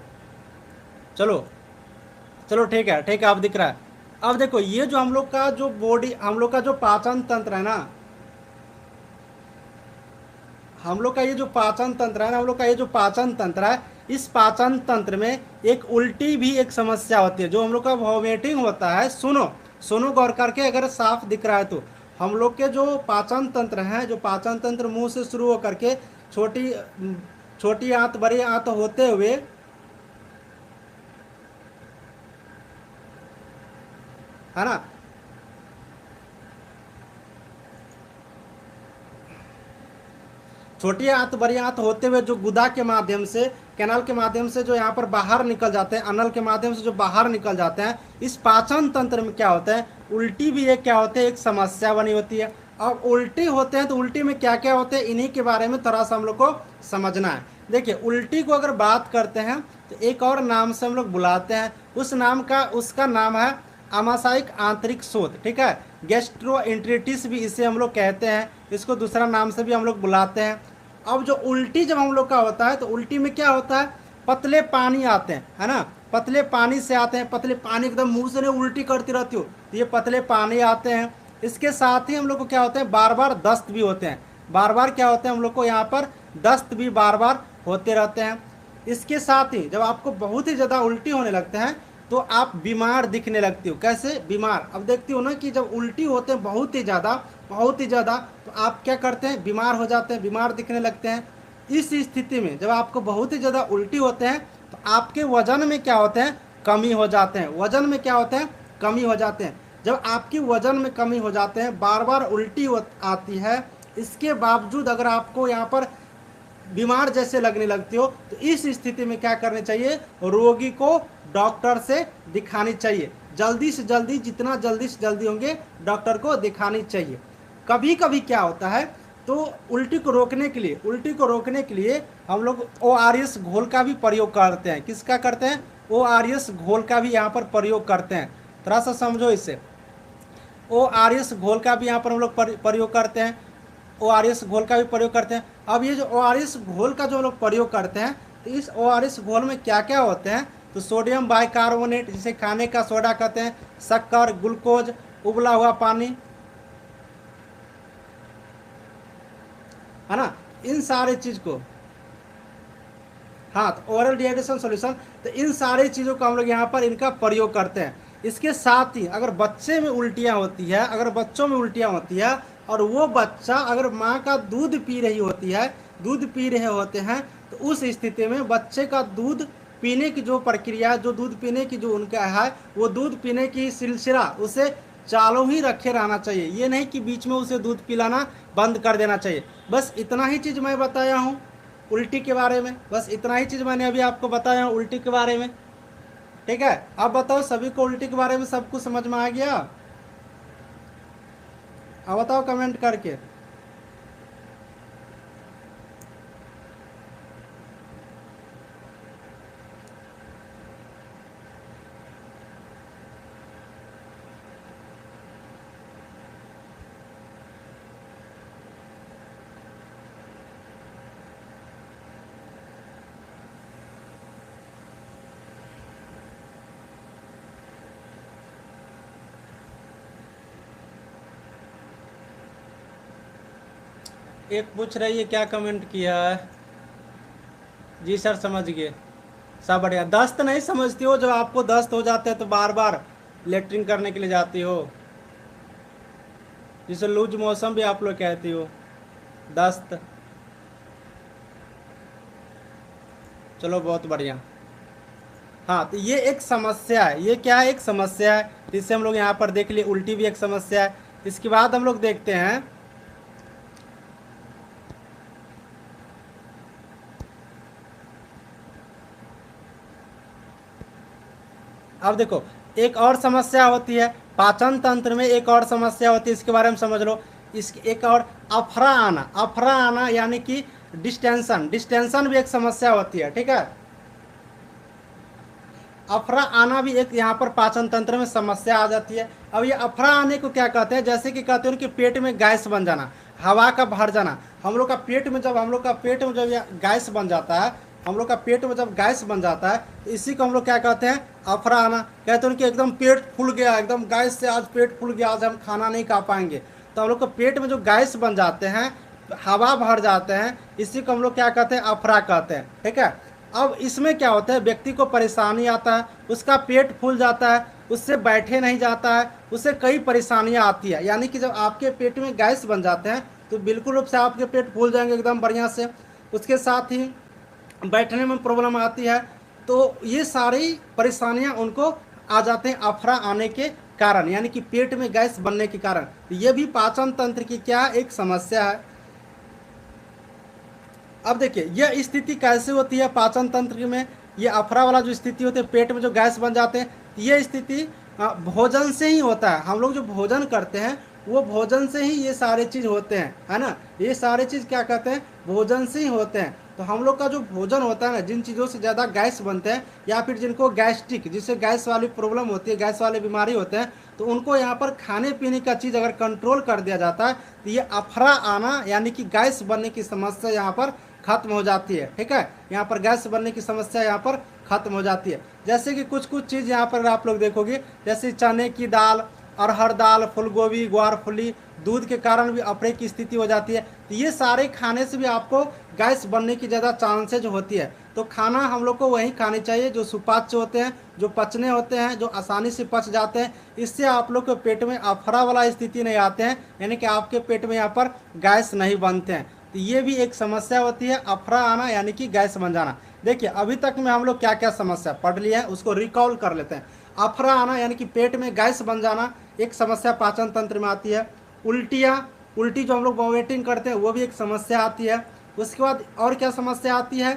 चलो चलो ठीक है ठीक है, अब दिख रहा है। अब देखो ये जो हम लोग का जो बॉडी, हम लोग का जो पाचन तंत्र है ना, हम लोग का ये जो पाचन तंत्र है ना, हम लोग का ये जो पाचन तंत्र है, इस पाचन तंत्र में एक उल्टी भी एक समस्या होती है, जो हम लोग का वॉमिटिंग होता है। सुनो सुनो गौर करके, अगर साफ दिख रहा है तो हम लोग के जो पाचन तंत्र है, जो पाचन तंत्र मुंह से शुरू होकर के छोटी छोटी आंत बड़ी आंत होते हुए, है ना, छोटी आंत बड़ी आंत होते हुए जो गुदा के माध्यम से, कैनाल के माध्यम से जो यहाँ पर बाहर निकल जाते हैं, अनल के माध्यम से जो बाहर निकल जाते हैं, इस पाचन तंत्र में क्या होता है, उल्टी भी एक क्या होते हैं, एक समस्या बनी होती है। अब उल्टी होते हैं तो उल्टी में क्या क्या होते हैं, इन्हीं के बारे में थोड़ा सा हम लोग को समझना है। देखिए उल्टी को अगर बात करते हैं तो एक और नाम से हम लोग बुलाते हैं, उस नाम का, उसका नाम है आमाशयिक आंतरिक शोथ, ठीक है। गैस्ट्रोएंटेरिटिस भी इसे हम लोग कहते हैं, इसको दूसरा नाम से भी हम लोग बुलाते हैं। अब जो उल्टी जब हम लोग का होता है तो उल्टी में क्या होता है, पतले पानी आते हैं, है ना, पतले पानी से आते हैं, पतले पानी एकदम मुंह से नहीं उल्टी करती रहती हो, तो ये पतले पानी आते हैं। इसके साथ ही हम लोग को क्या होते हैं, बार बार दस्त भी होते हैं, बार बार क्या होते हैं हम लोग को यहाँ पर दस्त भी बार बार होते रहते हैं। इसके साथ ही जब आपको बहुत ही ज़्यादा उल्टी होने लगते हैं तो आप बीमार दिखने लगती हो। कैसे बीमार, अब देखती हो ना कि जब उल्टी होते हैं बहुत ही ज़्यादा, बहुत ही ज़्यादा, तो आप क्या करते हैं, बीमार हो जाते हैं, बीमार दिखने लगते हैं। इस स्थिति में जब आपको बहुत ही ज़्यादा उल्टी होते हैं तो आपके वजन में क्या होते हैं, कमी हो जाते हैं, वजन में क्या होते हैं, कमी हो जाते हैं। जब आपकी वजन में कमी हो जाते हैं, बार बार उल्टी आती है, इसके बावजूद अगर आपको यहाँ पर बीमार जैसे लगने लगती हो, तो इस स्थिति में क्या करनी चाहिए, रोगी को डॉक्टर से दिखानी चाहिए, जल्दी से जल्दी, जितना जल्दी से जल्दी होंगे डॉक्टर को दिखानी चाहिए। कभी कभी क्या होता है, तो उल्टी को रोकने के लिए, उल्टी को रोकने के लिए हम लोग ORS घोल का भी प्रयोग करते हैं। किसका करते हैं, ORS घोल का भी यहाँ पर प्रयोग करते हैं, थोड़ा सा समझो इसे। ORS घोल का भी यहाँ पर हम लोग प्रयोग करते हैं, ORS घोल का भी प्रयोग करते हैं। अब ये जो ORS घोल का जो लोग प्रयोग करते हैं, तो इस ORS घोल में क्या क्या होते हैं, तो सोडियम बाइकार्बोनेट, जिसे खाने का सोडा कहते हैं, शक्कर, ग्लूकोज, उबला हुआ पानी, है ना, इन सारे चीज़ को, हाँ, तो ओरल डिहाइड्रेशन सॉल्यूशन, तो इन सारी चीज़ों का हम लोग यहाँ पर इनका प्रयोग करते हैं। इसके साथ ही अगर बच्चे में उल्टियाँ होती है, अगर बच्चों में उल्टियाँ होती है और वो बच्चा अगर माँ का दूध पी रही होती है, दूध पी रहे होते हैं, तो उस स्थिति में बच्चे का दूध पीने की जो प्रक्रिया, जो दूध पीने की जो उनका है, वो दूध पीने की सिलसिला उसे चालू ही रखे रहना चाहिए, ये नहीं कि बीच में उसे दूध पिलाना बंद कर देना चाहिए। बस इतना ही चीज़ मैं बताया हूँ उल्टी के बारे में, बस इतना ही चीज़ मैंने अभी आपको बताया हूँ उल्टी के बारे में, ठीक है। अब बताओ सभी को उल्टी के बारे में सब कुछ समझ में आ गया? अब बताओ कमेंट करके। एक पूछ रही है क्या कमेंट किया है। जी सर समझ गए, सब बढ़िया। दस्त नहीं समझती हो, जब आपको दस्त हो जाते हैं तो बार बार लेटरिन करने के लिए जाती हो, जिसे लूज मौसम भी आप लोग कहती हो, दस्त। चलो बहुत बढ़िया। हाँ तो ये एक समस्या है, ये क्या है, एक समस्या है। इससे हम लोग यहाँ पर देख लिए उल्टी भी एक समस्या है। इसके बाद हम लोग देखते हैं, अब देखो एक और समस्या होती है पाचन तंत्र में, एक और समस्या होती है, इसके बारे में समझ लो। इस एक और अफरा आना, अफरा आना यानी कि डिस्टेंशन, डिस्टेंशन भी एक समस्या होती है, ठीक है। अफरा आना भी एक यहाँ पर पाचन तंत्र में समस्या आ जाती है। अब ये अफरा आने को क्या कहते हैं, जैसे कि कहते हैं कि पेट में गैस बन जाना, हवा का भर जाना। हम लोग का पेट में जब ये गैस बन जाता है, हम लोग का पेट में जब गैस बन जाता है तो इसी को हम लोग क्या कहते हैं, अफरा आना। कहते हैं कि एकदम पेट फूल गया, एकदम गैस से आज पेट फूल गया, आज हम खाना नहीं खा पाएंगे। तो हम लोग को पेट में जो गैस बन जाते हैं, हवा भर जाते हैं, इसी को हम लोग क्या कहते हैं, अफरा कहते हैं, ठीक है। अब इसमें क्या होता है, व्यक्ति को परेशानी आता है, उसका पेट फूल जाता है, उससे बैठे नहीं जाता है, उससे कई परेशानियां आती है। यानी कि जब आपके पेट में गैस बन जाते हैं तो बिल्कुल रूप से आपके पेट फूल जाएंगे एकदम बढ़िया से, उसके साथ ही बैठने में प्रॉब्लम आती है। तो ये सारी परेशानियां उनको आ जाते हैं अफरा आने के कारण, यानी कि पेट में गैस बनने के कारण। तो ये भी पाचन तंत्र की क्या एक समस्या है। अब देखिए यह स्थिति कैसे होती है पाचन तंत्र में, ये अफरा वाला जो स्थिति होती है, पेट में जो गैस बन जाते हैं, ये स्थिति भोजन से ही होता है। हम लोग जो भोजन करते हैं वो भोजन से ही ये सारे चीज़ होते हैं, है ना। ये सारे चीज़ क्या कहते हैं, भोजन से ही होते हैं। तो हम लोग का जो भोजन होता है ना, जिन चीज़ों से ज़्यादा गैस बनते हैं या फिर जिनको गैस्ट्रिक, जिससे गैस वाली प्रॉब्लम होती है, गैस वाली बीमारी होते हैं, तो उनको यहाँ पर खाने पीने का चीज़ अगर कंट्रोल कर दिया जाता है तो ये अफरा आना यानी कि गैस बनने की समस्या यहाँ पर खत्म हो जाती है, ठीक है। यहाँ पर गैस बनने की समस्या यहाँ पर खत्म हो जाती है। जैसे कि कुछ कुछ चीज़ यहाँ पर आप लोग देखोगे, जैसे चने की दाल, अरहर दाल, फूलगोभी, ग्वारफली, दूध के कारण भी अफरे की स्थिति हो जाती है। तो ये सारे खाने से भी आपको गैस बनने की ज़्यादा चांसेज होती है। तो खाना हम लोग को वही खाने चाहिए जो सुपाच्य होते हैं, जो पचने होते हैं, जो आसानी से पच जाते हैं। इससे आप लोग के पेट में अफरा वाला स्थिति नहीं आते हैं, यानी कि आपके पेट में यहाँ पर गैस नहीं बनते हैं। तो ये भी एक समस्या होती है, अफरा आना यानी कि गैस बन जाना। देखिए अभी तक में हम लोग क्या क्या समस्या पढ़ लिए हैं उसको रिकॉल कर लेते हैं। अफरा आना यानी कि पेट में गैस बन जाना एक समस्या पाचन तंत्र में आती है। उल्टियाँ, उल्टी जो हम लोग वॉमिटिंग करते हैं वो भी एक समस्या आती है। उसके बाद और क्या समस्या आती है,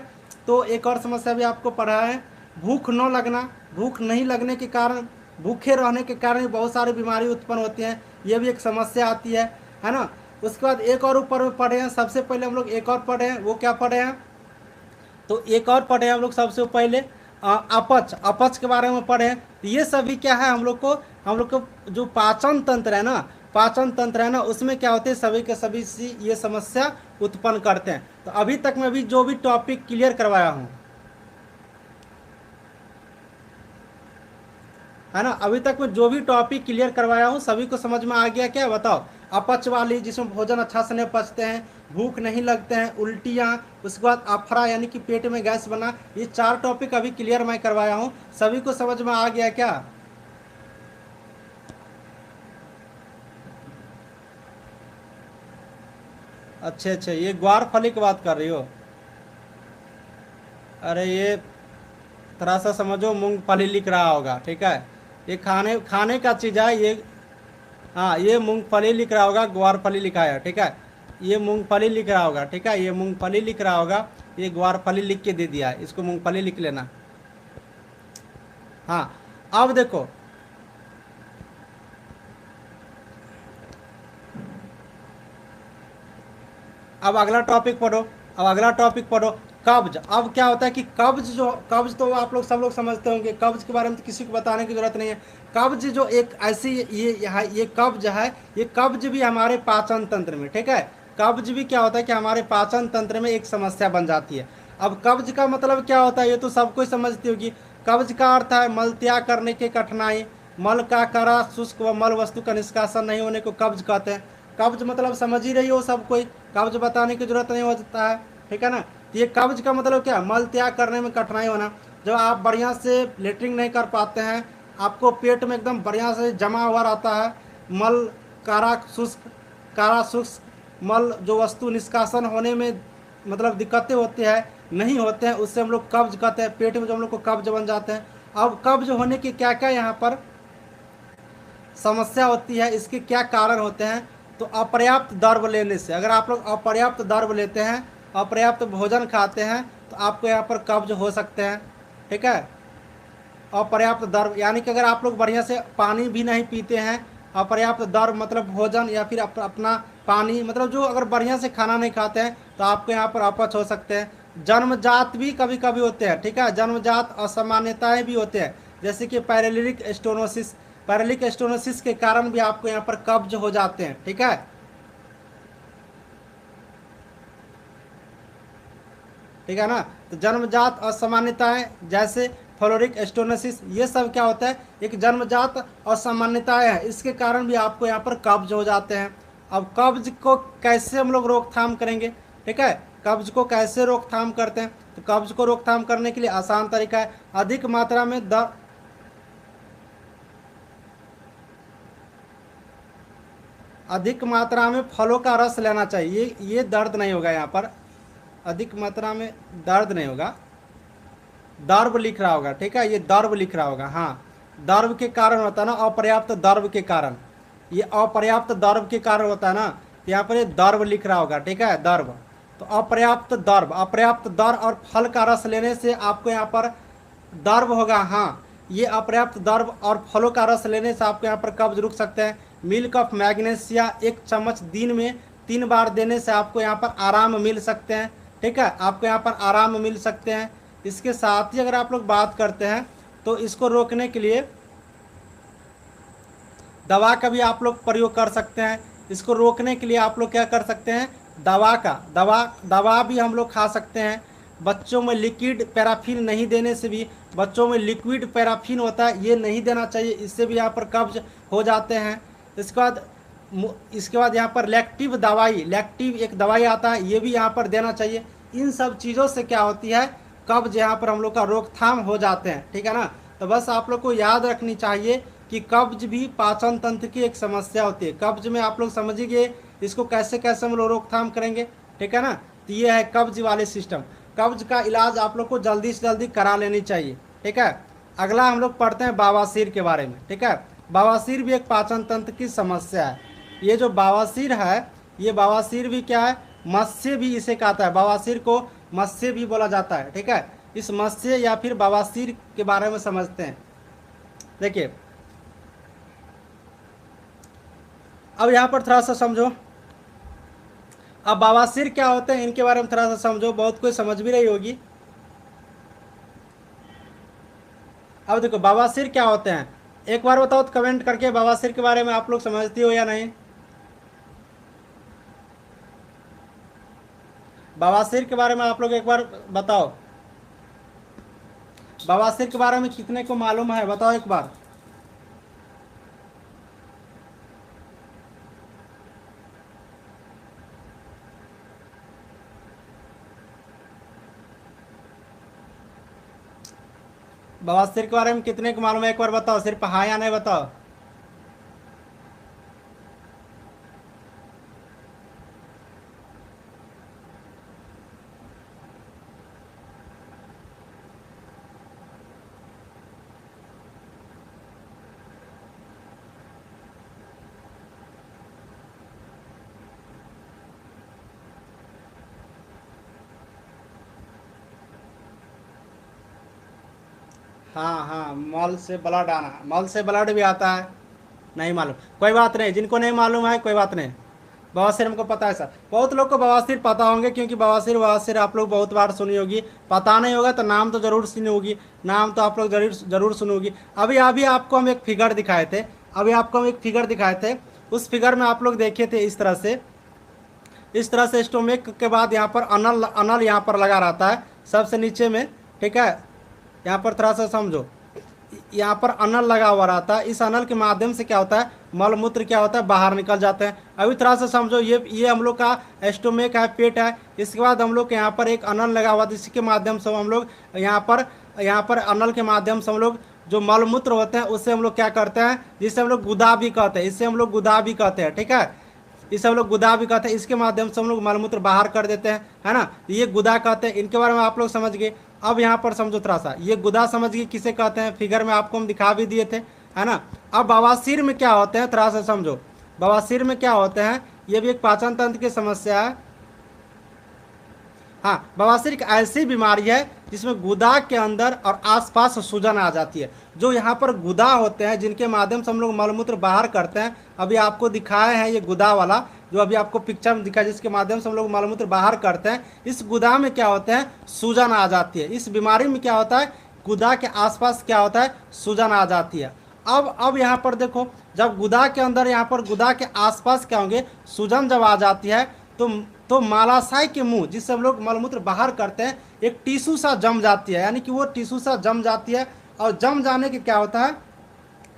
तो एक और समस्या भी आपको पढ़ा है, भूख न लगना। भूख नहीं लगने के कारण, भूखे रहने के कारण बहुत सारी बीमारी उत्पन्न होती हैं, ये भी एक समस्या आती है ना। उसके बाद एक और ऊपर में पढ़े हैं, सबसे पहले हम लोग एक और पढ़े हैं, वो क्या पढ़े हैं, तो एक और पढ़े हैं हम लोग सबसे पहले अपच, अपच के बारे में पढ़े हैं। तो ये सभी क्या है, हम लोग को जो पाचन तंत्र है ना, पाचन तंत्र है ना, उसमें क्या होते हैं, सभी के सभी ये समस्या उत्पन्न करते हैं। तो अभी तक मैं भी जो भी टॉपिक क्लियर करवाया हूँ, है ना, अभी तक मैं जो भी टॉपिक क्लियर करवाया हूँ सभी को समझ में आ गया क्या, बताओ। अपच वाली, जिसमें भोजन अच्छा से नहीं पचते हैं, भूख नहीं लगते हैं, उल्टियाँ, उसके बाद अफरा यानी कि पेट में गैस बना, ये 4 टॉपिक अभी क्लियर मैं करवाया हूँ, सभी को समझ में आ गया क्या। अच्छे अच्छे, ये ग्वारफली की बात कर रही हो। अरे ये थोड़ा सा समझो, मूंगफली लिख रहा होगा, ठीक है। ये खाने खाने का चीज़ है ये। हाँ ये मूंगफली लिख रहा होगा, ग्वारफली लिखा है, ठीक है। ये मूंगफली लिख रहा होगा, ठीक है, ये मूंगफली लिख रहा होगा, ये ग्वारफली लिख के दे दिया है, इसको मूंगफली लिख लेना। हाँ अब देखो, अब अगला टॉपिक पढ़ो, अब अगला टॉपिक पढ़ो, कब्ज। अब क्या होता है कि कब्ज तो आप लोग सब लोग समझते होंगे, कब्ज के बारे में तो किसी को बताने की जरूरत नहीं है। कब्ज जो एक ऐसी ये कब्ज है, ये कब्ज भी हमारे पाचन तंत्र में, ठीक है, कब्ज भी क्या होता है कि हमारे पाचन तंत्र में एक समस्या बन जाती है। अब कब्ज का मतलब क्या होता है, ये तो सबको समझती होगी। कब्ज का अर्थ है मल त्याग करने की कठिनाई, मल का कड़ा शुष्क व मल वस्तु का निष्कासन नहीं होने को कब्ज कहते हैं। कब्ज मतलब समझ ही रही हो सब कोई, कब्ज बताने की जरूरत नहीं होता है, ठीक है ना। तो ये कब्ज का मतलब क्या, मल त्याग करने में कठिनाई होना। जब आप बढ़िया से लेटरिंग नहीं कर पाते हैं, आपको पेट में एकदम बढ़िया से जमा हुआ रहता है मल, कारा शुष्क कारा शुष्क मल, जो वस्तु निष्कासन होने में मतलब दिक्कतें होती है, नहीं होते हैं, उससे हम लोग कब्ज कहते हैं। पेट में जो हम लोग को कब्ज बन जाते हैं। अब कब्ज होने की क्या क्या यहाँ पर समस्या होती है, इसके क्या कारण होते हैं। तो अपर्याप्त द्रव्य लेने से, अगर आप लोग अपर्याप्त द्रव्य लेते हैं, अपर्याप्त भोजन खाते हैं, तो आपको यहाँ पर कब्ज हो सकते हैं, ठीक है। अपर्याप्त द्रव्य यानी कि अगर आप लोग बढ़िया से पानी भी नहीं पीते हैं, अपर्याप्त द्रव्य मतलब भोजन या फिर अपना पानी, मतलब जो अगर बढ़िया से खाना नहीं खाते हैं, तो आपको यहाँ पर अपच हो सकते हैं। जन्मजात भी कभी कभी होते हैं, ठीक है, जन्मजात असामान्यताएं भी होते हैं, जैसे कि पैरालिक स्टोनोसिस के कारण भी आपको यहाँ पर कब्ज हो जाते हैं, ठीक है। ठीक है ना। तो जन्मजात असामान्यताएं जैसे फ्लोरिक स्टोनोसिस, ये सब क्या होता है, एक जन्मजात असामान्यताएं हैं, इसके कारण भी आपको यहाँ पर कब्ज हो जाते हैं। अब कब्ज को कैसे हम लोग रोकथाम करेंगे, ठीक है, कब्ज को कैसे रोकथाम करते हैं। तो कब्ज को रोकथाम करने के लिए आसान तरीका है, अधिक मात्रा में फलों का रस लेना चाहिए। ये दर्द नहीं होगा यहाँ पर, अधिक मात्रा में दर्द नहीं होगा, दर्व लिख रहा होगा, ठीक है, ये दर्व लिख रहा होगा। हाँ, दर्व के कारण होता है ना, अपर्याप्त दर्व के कारण, ये अपर्याप्त दर्व के कारण होता है ना, तो यहाँ पर ये दर्व लिख रहा होगा, ठीक है, दर्व। तो अपर्याप्त दर्व और फल का रस लेने से आपको यहाँ पर दर्व होगा। हाँ, ये अपर्याप्त दर्व और फलों का रस लेने से आपको यहाँ पर कब्ज रुक सकते हैं। मिल्क ऑफ मैग्नीशिया 1 चम्मच दिन में 3 बार देने से आपको यहाँ पर आराम मिल सकते हैं, ठीक है, आपको यहाँ पर आराम मिल सकते हैं। इसके साथ ही अगर आप लोग बात करते हैं, तो इसको रोकने के लिए दवा का भी आप लोग प्रयोग कर सकते हैं। इसको रोकने के लिए आप लोग क्या कर सकते हैं, दवा भी हम लोग खा सकते हैं। बच्चों में लिक्विड पैराफिन नहीं देने से भी, बच्चों में लिक्विड पैराफिन होता है, ये नहीं देना चाहिए, इससे भी यहाँ पर कब्ज हो जाते हैं। इसके बाद यहाँ पर लैक्टिव एक दवाई आता है, ये भी यहाँ पर देना चाहिए। इन सब चीज़ों से क्या होती है, कब्ज यहाँ पर हम लोग का रोकथाम हो जाते हैं, ठीक है ना। तो बस आप लोग को याद रखनी चाहिए कि कब्ज भी पाचन तंत्र की एक समस्या होती है। कब्ज में आप लोग समझिए इसको कैसे कैसे हम लोग रोकथाम करेंगे, ठीक है ना। तो ये है कब्ज वाले सिस्टम। कब्ज का इलाज आप लोग को जल्दी से जल्दी करा लेनी चाहिए, ठीक है। अगला हम लोग पढ़ते हैं बवासीर के बारे में, ठीक है। बवासीर भी एक पाचन तंत्र की समस्या है। ये जो बवासीर है, ये बवासीर भी क्या है, मत्स्य भी इसे कहता है, बवासीर को मत्स्य भी बोला जाता है, ठीक है। इस मत्स्य या फिर बवासीर के बारे में समझते हैं। देखिए अब यहाँ पर थोड़ा सा समझो, अब बवासीर क्या होते हैं इनके बारे में थोड़ा सा समझो, बहुत कोई समझ भी रही होगी। अब देखो बवासीर क्या होते हैं, एक बार बताओ तो कमेंट करके, बवासीर के बारे में आप लोग समझती हो या नहीं। बवासीर के बारे में आप लोग एक बार बताओ, बवासीर के बारे में कितने को मालूम है, बताओ एक बार। बवासीर के बारे में कितने को मालूम है, एक बार बताओ, सिर्फ हाँ या नहीं बताओ। हाँ हाँ, मल से ब्लड आना, मल से ब्लड भी आता है, नहीं मालूम, कोई बात नहीं, जिनको नहीं मालूम है कोई बात नहीं। बवासीर हमको पता है सर, बहुत लोग को बवासीर पता होंगे, क्योंकि बवासीर आप लोग बहुत बार सुनी होगी। पता नहीं होगा तो नाम तो जरूर सुनी होगी, नाम तो आप लोग जरूर सुनी होगी। अभी अभी आपको हम एक फिगर दिखाए थे, उस फिगर में आप लोग देखे थे इस तरह से स्टोमेक के बाद यहाँ पर अनल यहाँ पर लगा रहता है सबसे नीचे में, ठीक है। यहाँ पर थोड़ा सा समझो, यहाँ पर अनल लगा हुआ रहता है, इस अनल के माध्यम से क्या होता है, मल मूत्र क्या होता है, बाहर निकल जाते हैं। अभी थोड़ा सा समझो, ये हम लोग का एस्टोमेक है, पेट है। इसके बाद हम लोग के यहाँ पर एक अनल लगा हुआ था, इसी के माध्यम से हम लोग यहाँ पर अनल के माध्यम से हम लोग जो मल मूत्र होते हैं उससे हम लोग क्या करते हैं, जिसे हम लोग गुदा भी कहते हैं, इससे हम लोग गुदा भी कहते हैं, ठीक है। इसे हम लोग गुदा भी कहते हैं। इसके माध्यम से हम लोग मलमूत्र बाहर कर देते हैं, है ना। ये गुदा कहते हैं। इनके बारे में आप लोग समझ गए। अब यहाँ पर समझो थोड़ा सा, ये गुदा समझ गए किसे कहते हैं, फिगर में आपको हम दिखा भी दिए थे, है ना। अब बवासीर में क्या होते हैं, थोड़ा सा समझो। बवासीर में क्या होते हैं, ये भी एक पाचन तंत्र की समस्या है। हाँ, बवासीर एक ऐसी बीमारी है जिसमें गुदा के अंदर और आसपास सूजन आ जाती है। जो यहाँ पर गुदा होते हैं जिनके माध्यम से हम लोग मलमूत्र बाहर करते हैं, अभी आपको दिखाए हैं ये गुदा वाला जो अभी आपको पिक्चर में दिखा, जिसके माध्यम से हम लोग मलमूत्र बाहर करते हैं। इस गुदा में क्या होता है, सूजन आ जाती है। इस बीमारी में क्या होता है, गुदा के आसपास क्या होता है, सूजन आ जाती है। अब यहाँ पर देखो, जब गुदा के अंदर, यहाँ पर गुदा के आसपास क्या होंगे, सूजन जब आ जाती है तो मालाशय के मुंह, जिससे हम लोग मलमूत्र बाहर करते हैं, एक टिश्यू सा जम जाती है, यानी कि वो टिश्यू सा जम जाती है। और जम जाने के क्या होता है,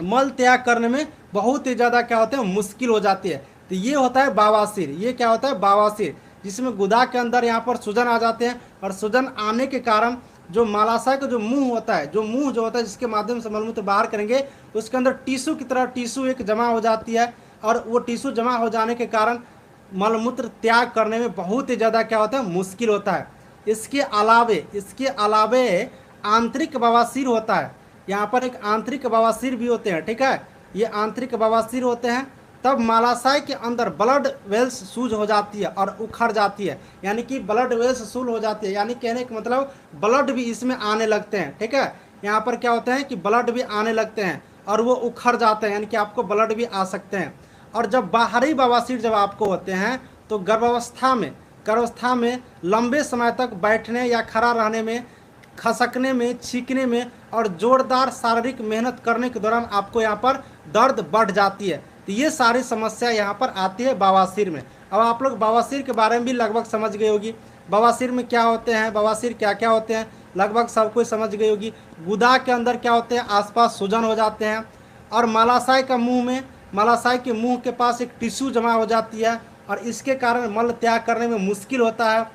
मल त्याग करने में बहुत ही ज़्यादा क्या होता है, मुश्किल हो जाती है। तो ये होता है बवासीर। ये क्या होता है, बवासीर, जिसमें गुदा के अंदर यहाँ पर सूजन आ जाते हैं। और सूजन आने के कारण जो मालाशय का जो मुंह होता है, जो होता है जिसके माध्यम से मलमूत्र बाहर करेंगे, उसके अंदर टिश्यू की तरह टिश्यू एक जमा हो जाती है। और वो टिश्यू जमा हो जाने के कारण मलमूत्र त्याग करने में बहुत ही ज़्यादा क्या होता है, मुश्किल होता है। इसके अलावे आंतरिक बवासीर होता है। यहाँ पर एक आंतरिक बवासीर भी होते हैं, ठीक है। ये आंतरिक बवासीर होते हैं। तब मालाशय के अंदर ब्लड वेल्स सूज हो जाती है और उखड़ जाती है, यानी कि ब्लड वेल्स सूज हो जाती है, यानी कहने का मतलब ब्लड भी इसमें आने लगते हैं, ठीक है। यहाँ पर क्या होता है कि ब्लड भी आने लगते हैं और वो उखड़ जाते हैं, यानी कि आपको ब्लड भी आ सकते हैं। और जब बाहरी बवासीर जब आपको होते हैं तो गर्भावस्था में लंबे समय तक बैठने या खड़ा रहने में, खसकने में, छींकने में और जोरदार शारीरिक मेहनत करने के दौरान आपको यहाँ पर दर्द बढ़ जाती है। तो ये सारी समस्या यहाँ पर आती है बवासीर में। अब आप लोग बवासीर के बारे में भी लगभग समझ गए होगी। बवासीर में क्या होते हैं, बवासीर क्या क्या होते हैं, लगभग सब कुछ समझ गई होगी। गुदा के अंदर क्या होते हैं, आसपास सूजन हो जाते हैं। और मालाशय के मुंह के पास एक टिश्यू जमा हो जाती है और इसके कारण मल त्याग करने में मुश्किल होता है।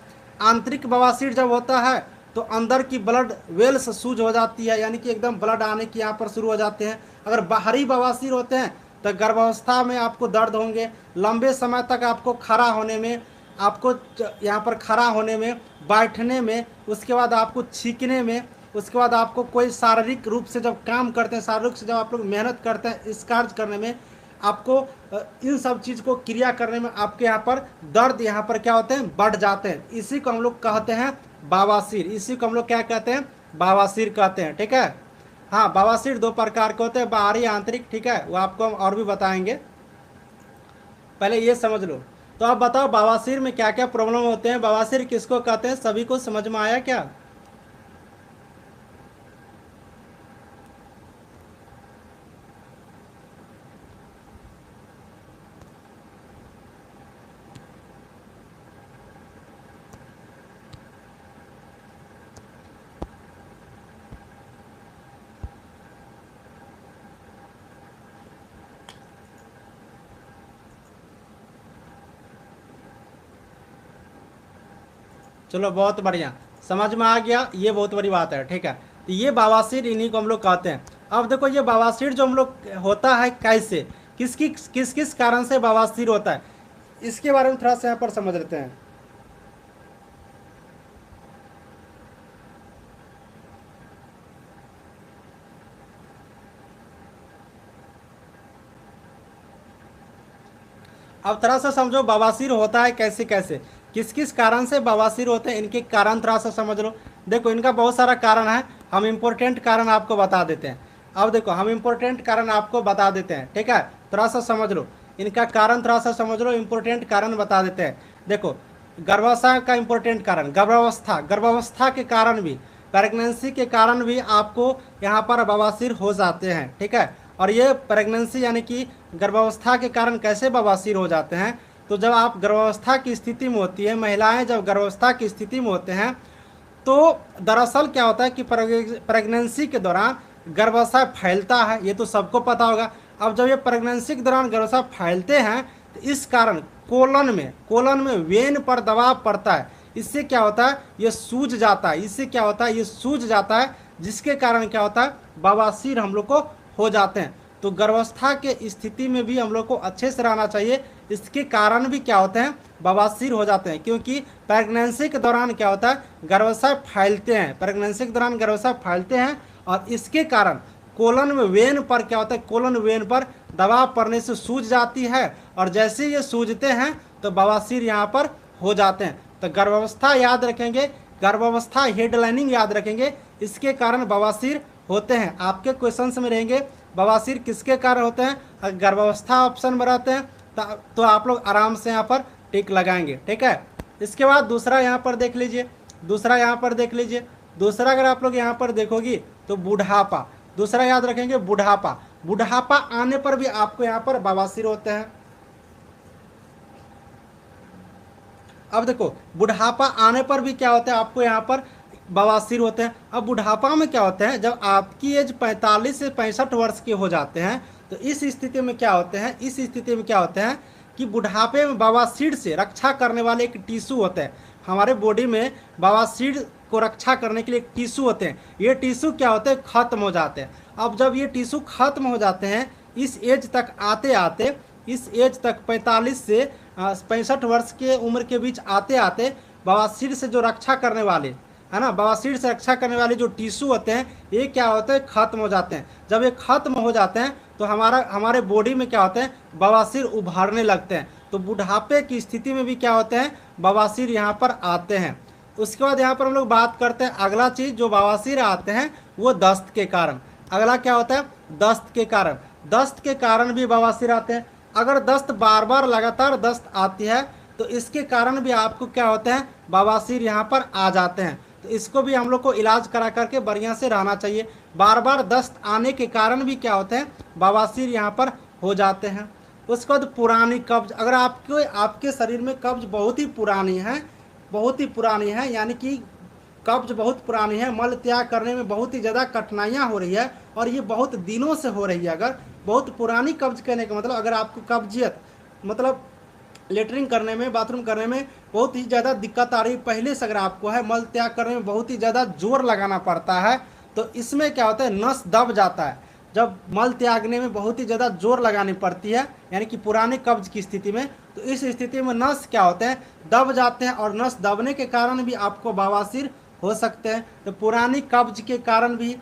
आंतरिक बवासीर जब होता है तो अंदर की ब्लड वेल्स सूज हो जाती है, यानी कि एकदम ब्लड आने की यहाँ पर शुरू हो जाते हैं। अगर बाहरी बवासीर होते हैं तो गर्भावस्था में आपको दर्द होंगे, लंबे समय तक आपको खड़ा होने में, आपको यहाँ पर खड़ा होने में, बैठने में, उसके बाद आपको छींकने में, उसके बाद आपको कोई शारीरिक रूप से जब काम करते हैं, शारीरिक से जब आप लोग मेहनत करते हैं, इस कार्य करने में आपको इन सब चीज़ को क्रिया करने में आपके यहाँ पर दर्द यहाँ पर क्या होते हैं, बढ़ जाते हैं। इसी को हम लोग कहते हैं बवासीर। इसी को हम लोग क्या कहते हैं, बवासीर कहते हैं, ठीक है। हाँ, बवासीर दो प्रकार के होते हैं, बाहरी आंतरिक, ठीक है, वो आपको हम और भी बताएंगे। पहले ये समझ लो। तो आप बताओ बवासीर में क्या क्या प्रॉब्लम होते हैं, बवासीर किसको कहते हैं, सभी को समझ में आया क्या। चलो, बहुत बढ़िया, समझ में आ गया, ये बहुत बड़ी बात है, ठीक है। तो ये बवासीर, इन्हीं को हम लोग कहते हैं। अब देखो, ये बवासीर जो हम लोग होता है कैसे, किस किस कारण से बवासीर होता है, इसके बारे में थोड़ा सा यहाँ पर समझ लेते हैं। अब थोड़ा सा समझो बवासीर होता है कैसे कैसे, किस किस कारण से बवासीर होते हैं, इनके कारण थोड़ा सा समझ लो। देखो, इनका बहुत सारा कारण है, हम इम्पोर्टेंट कारण आपको बता देते हैं। अब देखो, हम इम्पोर्टेंट कारण आपको बता देते हैं, ठीक है, थोड़ा सा समझ लो इनका कारण, थोड़ा सा समझ लो, इम्पोर्टेंट कारण बता देते हैं। देखो, गर्भाशय का इम्पोर्टेंट कारण, गर्भावस्था के कारण भी, प्रेगनेंसी के कारण भी आपको यहाँ पर बवासीर हो जाते हैं, ठीक है। और ये प्रेगनेंसी यानी कि गर्भावस्था के कारण कैसे बवासीर हो जाते हैं, तो जब आप गर्भावस्था की स्थिति में होती है, महिलाएं जब गर्भावस्था की स्थिति में होते हैं, तो दरअसल क्या होता है कि प्रेगनेंसी के दौरान गर्भाशय फैलता है, ये तो सबको पता होगा। अब जब ये प्रेगनेंसी के दौरान गर्भाशय फैलते हैं तो इस कारण कोलन में वेन पर दबाव पड़ता है। इससे क्या होता है, ये सूज जाता है। इससे क्या होता है, ये सूज जाता है, जिसके कारण क्या होता है, बवासीर हम लोग को हो जाते हैं। तो गर्भावस्था के स्थिति में भी हम लोग को अच्छे से रहना चाहिए। इसके कारण भी क्या होते हैं, बवासीर हो जाते हैं, क्योंकि प्रेगनेंसी के दौरान क्या होता है, गर्भाशय फैलते हैं। प्रेगनेंसी के दौरान गर्भाशय फैलते हैं और इसके कारण कोलन में वेन पर क्या होता है, कोलन वेन पर दबाव पड़ने से सूज जाती है और जैसे ये सूजते हैं तो बवासीर यहाँ पर हो जाते हैं। तो गर्भावस्था याद रखेंगे, गर्भावस्था हेडलाइनिंग याद रखेंगे, इसके कारण बवासीर होते हैं। आपके क्वेश्चंस में रहेंगे बवासीर किसके कारण होते हैं, अगर गर्भावस्था ऑप्शन में रहते हैं तो आप लोग आराम से यहाँ पर टिक लगाएंगे। ठीक है, इसके बाद दूसरा यहाँ पर देख लीजिए, दूसरा यहाँ पर देख लीजिए। दूसरा अगर आप लोग यहाँ पर देखोगी तो बुढ़ापा, दूसरा याद रखेंगे बुढ़ापा। बुढ़ापा आने पर भी आपको यहाँ पर बवासीर होते हैं। अब देखो बुढ़ापा आने पर भी क्या होता है, आपको यहाँ पर बवासीर होते हैं। अब बुढ़ापा में क्या होते हैं, जब आपकी एज 45 से 65 वर्ष के हो जाते हैं तो इस स्थिति में क्या होते हैं, इस स्थिति में क्या होते हैं कि बुढ़ापे में बवासीर से रक्षा करने वाले एक टिश्यू होते हैं। हमारे बॉडी में बवासीर को रक्षा करने के लिए एक टिश्यू होते हैं। ये टिश्यू क्या होते हैं, खत्म हो जाते हैं। अब जब ये टिश्यू खत्म हो जाते हैं, इस एज तक आते आते, इस एज तक 45 से 65 वर्ष के उम्र के बीच आते आते बवासीर से जो रक्षा करने वाले है ना, बवासीर से रक्षा करने वाले जो टिश्यू होते हैं ये क्या होते हैं, खत्म हो जाते हैं। जब ये खत्म हो जाते हैं तो हमारे बॉडी में क्या होते हैं, बवासीर उभरने लगते हैं। तो बुढ़ापे की स्थिति में भी क्या होते हैं, बवासीर यहाँ पर आते हैं। उसके बाद यहाँ पर हम लोग बात करते हैं अगला चीज़, जो बवासीर आते हैं वो दस्त के कारण। अगला क्या होता है, दस्त के कारण। दस्त के कारण भी बवासीर आते हैं। अगर दस्त बार बार लगातार दस्त आती है तो इसके कारण भी आपको क्या होते हैं, बवासीर यहाँ पर आ जाते हैं। तो इसको भी हम लोग को इलाज करा करके बढ़िया से रहना चाहिए। बार बार दस्त आने के कारण भी क्या होते हैं, बवासीर यहाँ पर हो जाते हैं। उसके बाद पुरानी कब्ज, अगर आपके शरीर में कब्ज बहुत ही पुरानी है, बहुत ही पुरानी है, यानी कि कब्ज बहुत पुरानी है, मल त्याग करने में बहुत ही ज़्यादा कठिनाइयाँ हो रही है और ये बहुत दिनों से हो रही है। अगर बहुत पुरानी कब्ज कहने का मतलब, अगर आपको कब्जियत मतलब लेटरिन करने में, बाथरूम करने में बहुत ही ज़्यादा दिक्कत आ रही पहले से अगर आपको है, मल त्याग करने में बहुत ही ज़्यादा जोर लगाना पड़ता है, तो इसमें क्या होता है, नस दब जाता है। जब मल त्यागने में बहुत ही ज़्यादा जोर लगानी पड़ती है, यानी कि पुराने कब्ज की स्थिति में, तो इस स्थिति में नस क्या होते हैं, दब जाते हैं और नस दबने के कारण भी आपको बवासीर हो सकते हैं। तो पुरानी कब्ज के कारण भी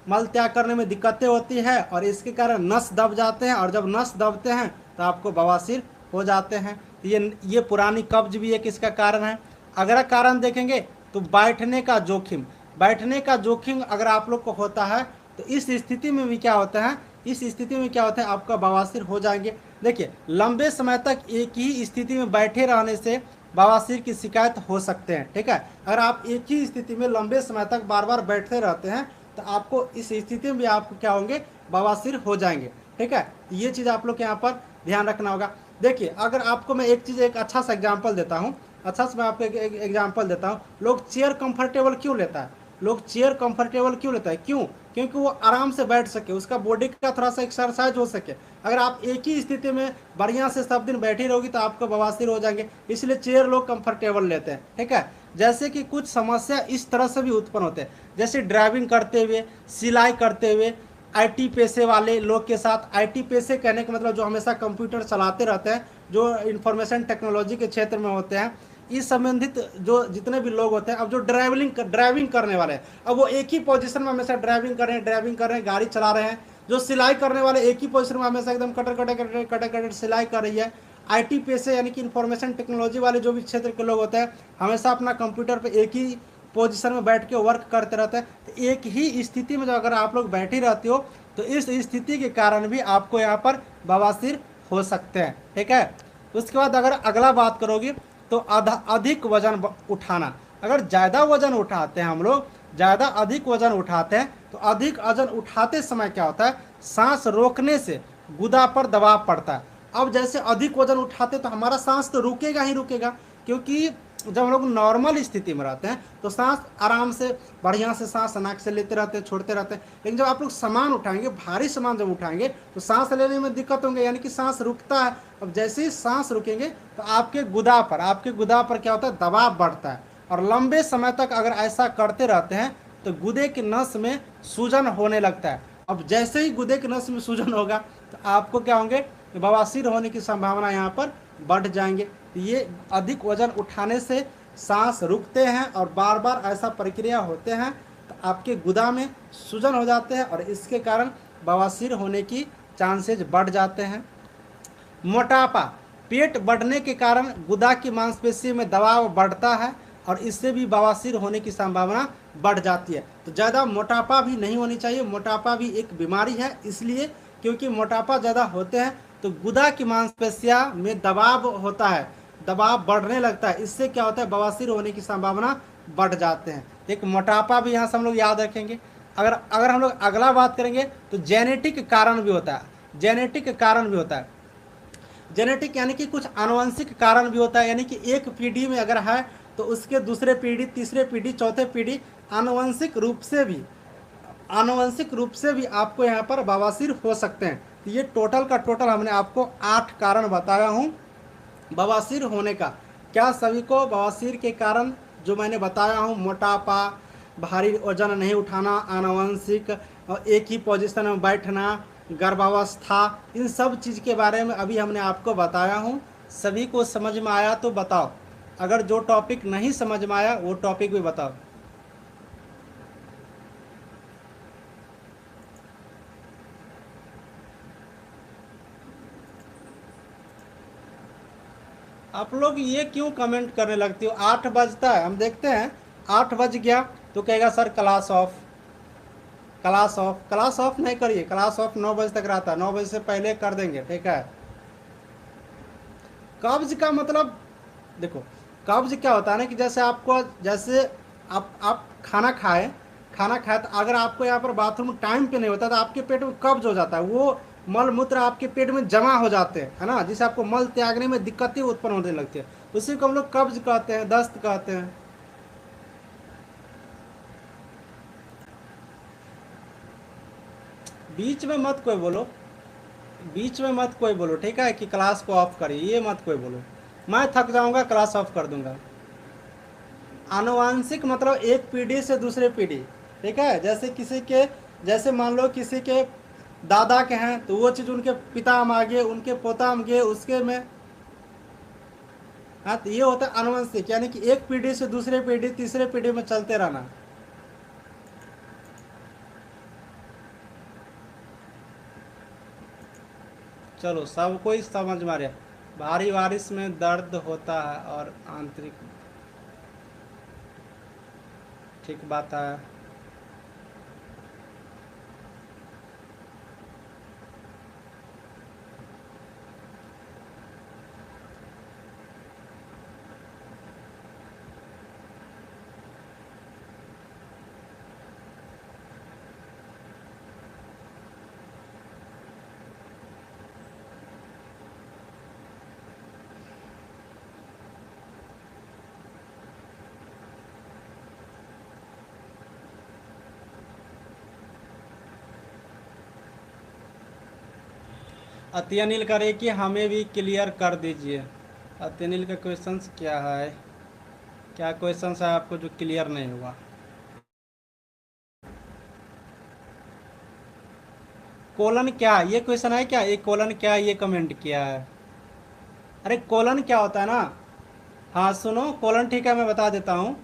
मल त्याग करने में दिक्कतें होती है और इसके कारण नस दब जाते हैं और जब नस दबते हैं तो आपको बवासीर हो जाते हैं। तो ये पुरानी कब्ज भी एक इसका कारण है। अगला कारण देखेंगे तो बैठने का जोखिम। बैठने का जोखिम अगर आप लोग को होता है तो इस स्थिति में भी क्या होता है, इस स्थिति में क्या होता है, आपका बवासीर हो जाएंगे। देखिए लंबे समय तक एक ही स्थिति में बैठे रहने से बवासीर की शिकायत हो सकते हैं। ठीक है, अगर आप एक ही स्थिति में लंबे समय तक बार बार बैठते रहते हैं तो आपको इस स्थिति में आपको क्या होंगे, बवासीर हो जाएंगे। ठीक है, ये चीज़ आप लोग के यहाँ पर ध्यान रखना होगा। देखिए अगर आपको मैं एक अच्छा सा एग्जाम्पल देता हूँ, अच्छा से मैं आपको एक एग्जाम्पल देता हूँ। लोग चेयर कंफर्टेबल क्यों लेता है, लोग चेयर कंफर्टेबल क्यों लेता है, क्यों, क्योंकि वो आराम से बैठ सके, उसका बॉडी का थोड़ा सा एक्सरसाइज हो सके। अगर आप एक ही स्थिति में बढ़िया से सब दिन बैठी रहोगी तो आपको बवासीर हो जाएंगे, इसलिए चेयर लोग कंफर्टेबल लेते हैं। ठीक है, जैसे कि कुछ समस्या इस तरह से भी उत्पन्न होते हैं, जैसे ड्राइविंग करते हुए, सिलाई करते हुए, आईटी पेशे वाले लोग के साथ। आईटी पेशे कहने का मतलब जो हमेशा कंप्यूटर चलाते रहते हैं, जो इंफॉर्मेशन टेक्नोलॉजी के क्षेत्र में होते हैं, इस संबंधित जो जितने भी लोग होते हैं। अब जो ड्राइविंग करने वाले हैं, अब वो एक ही पोजीशन में हमेशा ड्राइविंग कर रहे हैं, गाड़ी चला रहे हैं। जो सिलाई करने वाले एक ही पोजीशन में हमेशा एकदम कटर सिलाई कर रही है। आईटी पेशे यानी कि इंफॉर्मेशन टेक्नोलॉजी वाले जो भी क्षेत्र के लोग होते हैं, हमेशा अपना कंप्यूटर पर एक ही पोजीशन में बैठ के वर्क करते रहते हैं। तो एक ही स्थिति में जो अगर आप लोग बैठी रहती हो तो इस स्थिति के कारण भी आपको यहाँ पर बवासीर हो सकते हैं। ठीक है, उसके बाद अगर अगला बात करोगे तो अधिक वजन उठाना। अगर ज़्यादा वजन उठाते हैं हम लोग, ज़्यादा अधिक वजन उठाते हैं तो अधिक वजन उठाते समय क्या होता है, सांस रोकने से गुदा पर दबाव पड़ता है। अब जैसे अधिक वजन उठाते तो हमारा सांस तो रुकेगा ही रुकेगा, क्योंकि जब हम लोग नॉर्मल स्थिति में रहते हैं तो सांस आराम से बढ़िया से सांस नाक से लेते रहते हैं, छोड़ते रहते हैं। लेकिन जब आप लोग सामान उठाएंगे, भारी सामान जब उठाएंगे तो सांस लेने में दिक्कत होंगे, यानी कि सांस रुकता है। अब जैसे ही सांस रुकेंगे तो आपके गुदा पर क्या होता है, दबाव बढ़ता है। और लंबे समय तक अगर ऐसा करते रहते हैं तो गुदे की नस में सूजन होने लगता है। अब जैसे ही गुदे की नस में सूजन होगा तो आपको क्या होंगे, बवासीर होने की संभावना यहाँ पर बढ़ जाएंगे। ये अधिक वजन उठाने से सांस रुकते हैं और बार बार ऐसा प्रक्रिया होते हैं तो आपके गुदा में सूजन हो जाते हैं और इसके कारण बवासीर होने की चांसेज बढ़ जाते हैं। मोटापा, पेट बढ़ने के कारण गुदा की मांसपेशी में दबाव बढ़ता है और इससे भी बवासीर होने की संभावना बढ़ जाती है। तो ज़्यादा मोटापा भी नहीं होनी चाहिए। मोटापा भी एक बीमारी है, इसलिए क्योंकि मोटापा ज़्यादा होते हैं तो गुदा की मांसपेशियां में दबाव होता है, दबाव बढ़ने लगता है। इससे क्या होता है, बवासीर होने की संभावना बढ़ जाते हैं। एक मोटापा भी यहाँ से हम लोग याद रखेंगे। अगर हम लोग अगला बात करेंगे तो जेनेटिक कारण भी होता है। जेनेटिक कारण भी होता है। जेनेटिक यानी कि कुछ आनुवंशिक कारण भी होता है, यानी कि एक पीढ़ी में अगर है तो उसके दूसरे पीढ़ी, तीसरे पीढ़ी, चौथे पीढ़ी आनुवंशिक रूप से भी आपको यहाँ पर बवासीर हो सकते हैं। तो ये टोटल का टोटल हमने आपको 8 कारण बताया हूँ बवासीर होने का। क्या सभी को बवासीर के कारण जो मैंने बताया हूँ, मोटापा, भारी वजन नहीं उठाना, आनुवंशिक, और एक ही पोजीशन में बैठना, गर्भावस्था, इन सब चीज़ के बारे में अभी हमने आपको बताया हूँ। सभी को समझ में आया तो बताओ, अगर जो टॉपिक नहीं समझ में आया वो टॉपिक भी बताओ। आप लोग ये क्यों कमेंट करने लगती हो? 8 बजता है, हम देखते हैं 8 बज गया तो कहेगा sir class of. Class of नहीं करिए, क्लास ऑफ 9 बजे तक रहता है, 9 बजे से पहले कर देंगे, ठीक है। कब्ज का मतलब देखो, कब्ज क्या होता है ना कि जैसे आप खाना खाए तो अगर आपको यहाँ पर बाथरूम टाइम पे नहीं होता तो आपके पेट में कब्ज हो जाता है, वो मल मूत्र आपके पेट में जमा हो जाते हैं, है ना, जिससे आपको मल त्यागने में दिक्कतें उत्पन्न होने लगती है। उसी को हम लोग कब्ज कहते हैं, दस्त कहते हैं। बीच में मत कोई बोलो, ठीक है, कि क्लास को ऑफ करिए, ये मत कोई बोलो। मैं थक जाऊंगा, क्लास ऑफ कर दूंगा। आनुवांशिक मतलब एक पीढ़ी से दूसरे पीढ़ी, ठीक है। जैसे मान लो किसी के दादा के हैं तो वो चीज़ उनके पिता में आ गए, उनके पोता में गए, उसके में, हाँ, तो ये होता है आनुवंशिक, यानी कि एक पीढ़ी से दूसरे पीढ़ी, तीसरे पीढ़ी में चलते रहना। चलो, सब कोई समझ में आ रहा है। भारी बारिश में दर्द होता है और आंतरिक, ठीक बात है। अत्यनिल करे कि हमें भी क्लियर कर दीजिए। अत्यनिल का क्वेश्चंस क्या है, क्या क्वेश्चंस है आपको जो क्लियर नहीं हुआ? कोलन क्या, ये क्वेश्चन है क्या, ये कोलन क्या, ये कमेंट किया है। अरे कोलन क्या होता है ना, हाँ सुनो, कोलन ठीक है, मैं बता देता हूँ।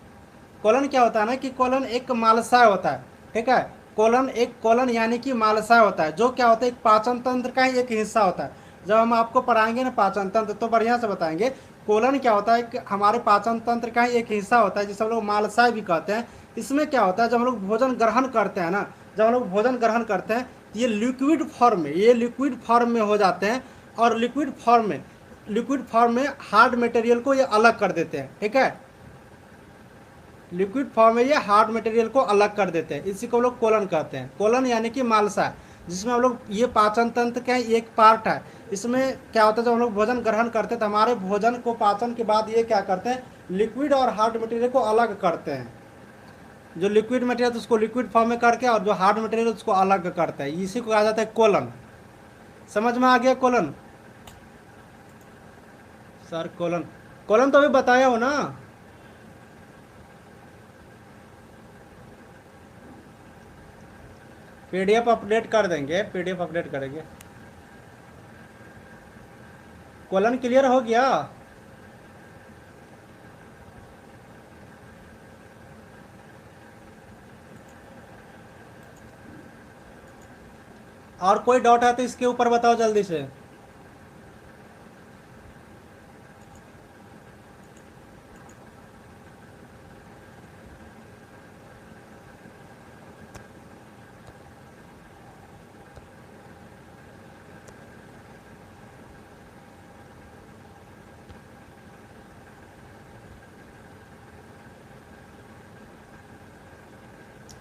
कोलन क्या होता है ना कि कोलन एक मालशय होता है, ठीक है। कोलन यानी कि मालशय होता है, जो क्या होता है, एक पाचन तंत्र का ही एक हिस्सा होता है। जब हम आपको पढ़ाएंगे ना पाचन तंत्र तो बढ़िया से बताएंगे। कोलन क्या होता है कि हमारे पाचन तंत्र का ही एक हिस्सा होता है, जिसे हम लोग मालशय भी कहते हैं। इसमें क्या होता है, जब हम लोग भोजन ग्रहण करते हैं ना, तो ये लिक्विड फॉर्म में हो जाते हैं, और लिक्विड फॉर्म में हार्ड मटेरियल को ये अलग कर देते हैं, ठीक है। लिक्विड फॉर्म में ये हार्ड मटेरियल को अलग कर देते हैं, इसी को लोग कोलन कहते हैं। कोलन यानी कि मालशय, जिसमें हम लोग, ये पाचन तंत्र का एक पार्ट है। इसमें क्या होता है, जब हम लोग भोजन ग्रहण करते हैं तो हमारे भोजन को पाचन के बाद ये क्या करते हैं, लिक्विड और हार्ड मटेरियल को अलग करते हैं। जो लिक्विड मटेरियल उसको लिक्विड फॉर्म में करके, और जो हार्ड मटेरियल उसको अलग करते हैं, इसी को कहा जाता है कोलन। समझ में आ गया कोलन? सर कोलन, कोलन तो अभी बताया हो ना। पीडीएफ अपडेट कर देंगे, पीडीएफ अपडेट करेंगे। कोलन क्लियर हो गया? और कोई डाउट है तो इसके ऊपर बताओ जल्दी से।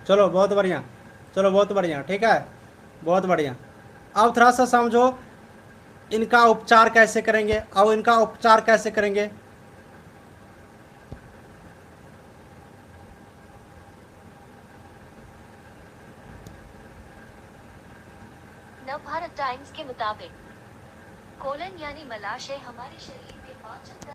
चलो बहुत बढ़िया, चलो बहुत बढ़िया, ठीक है, बहुत बढ़िया। अब थोड़ा सा समझो इनका उपचार कैसे करेंगे, अब इनका उपचार कैसे करेंगे। नवभारत टाइम्स के मुताबिक कोलन यानी मलाशय हमारे शरीर में पाचन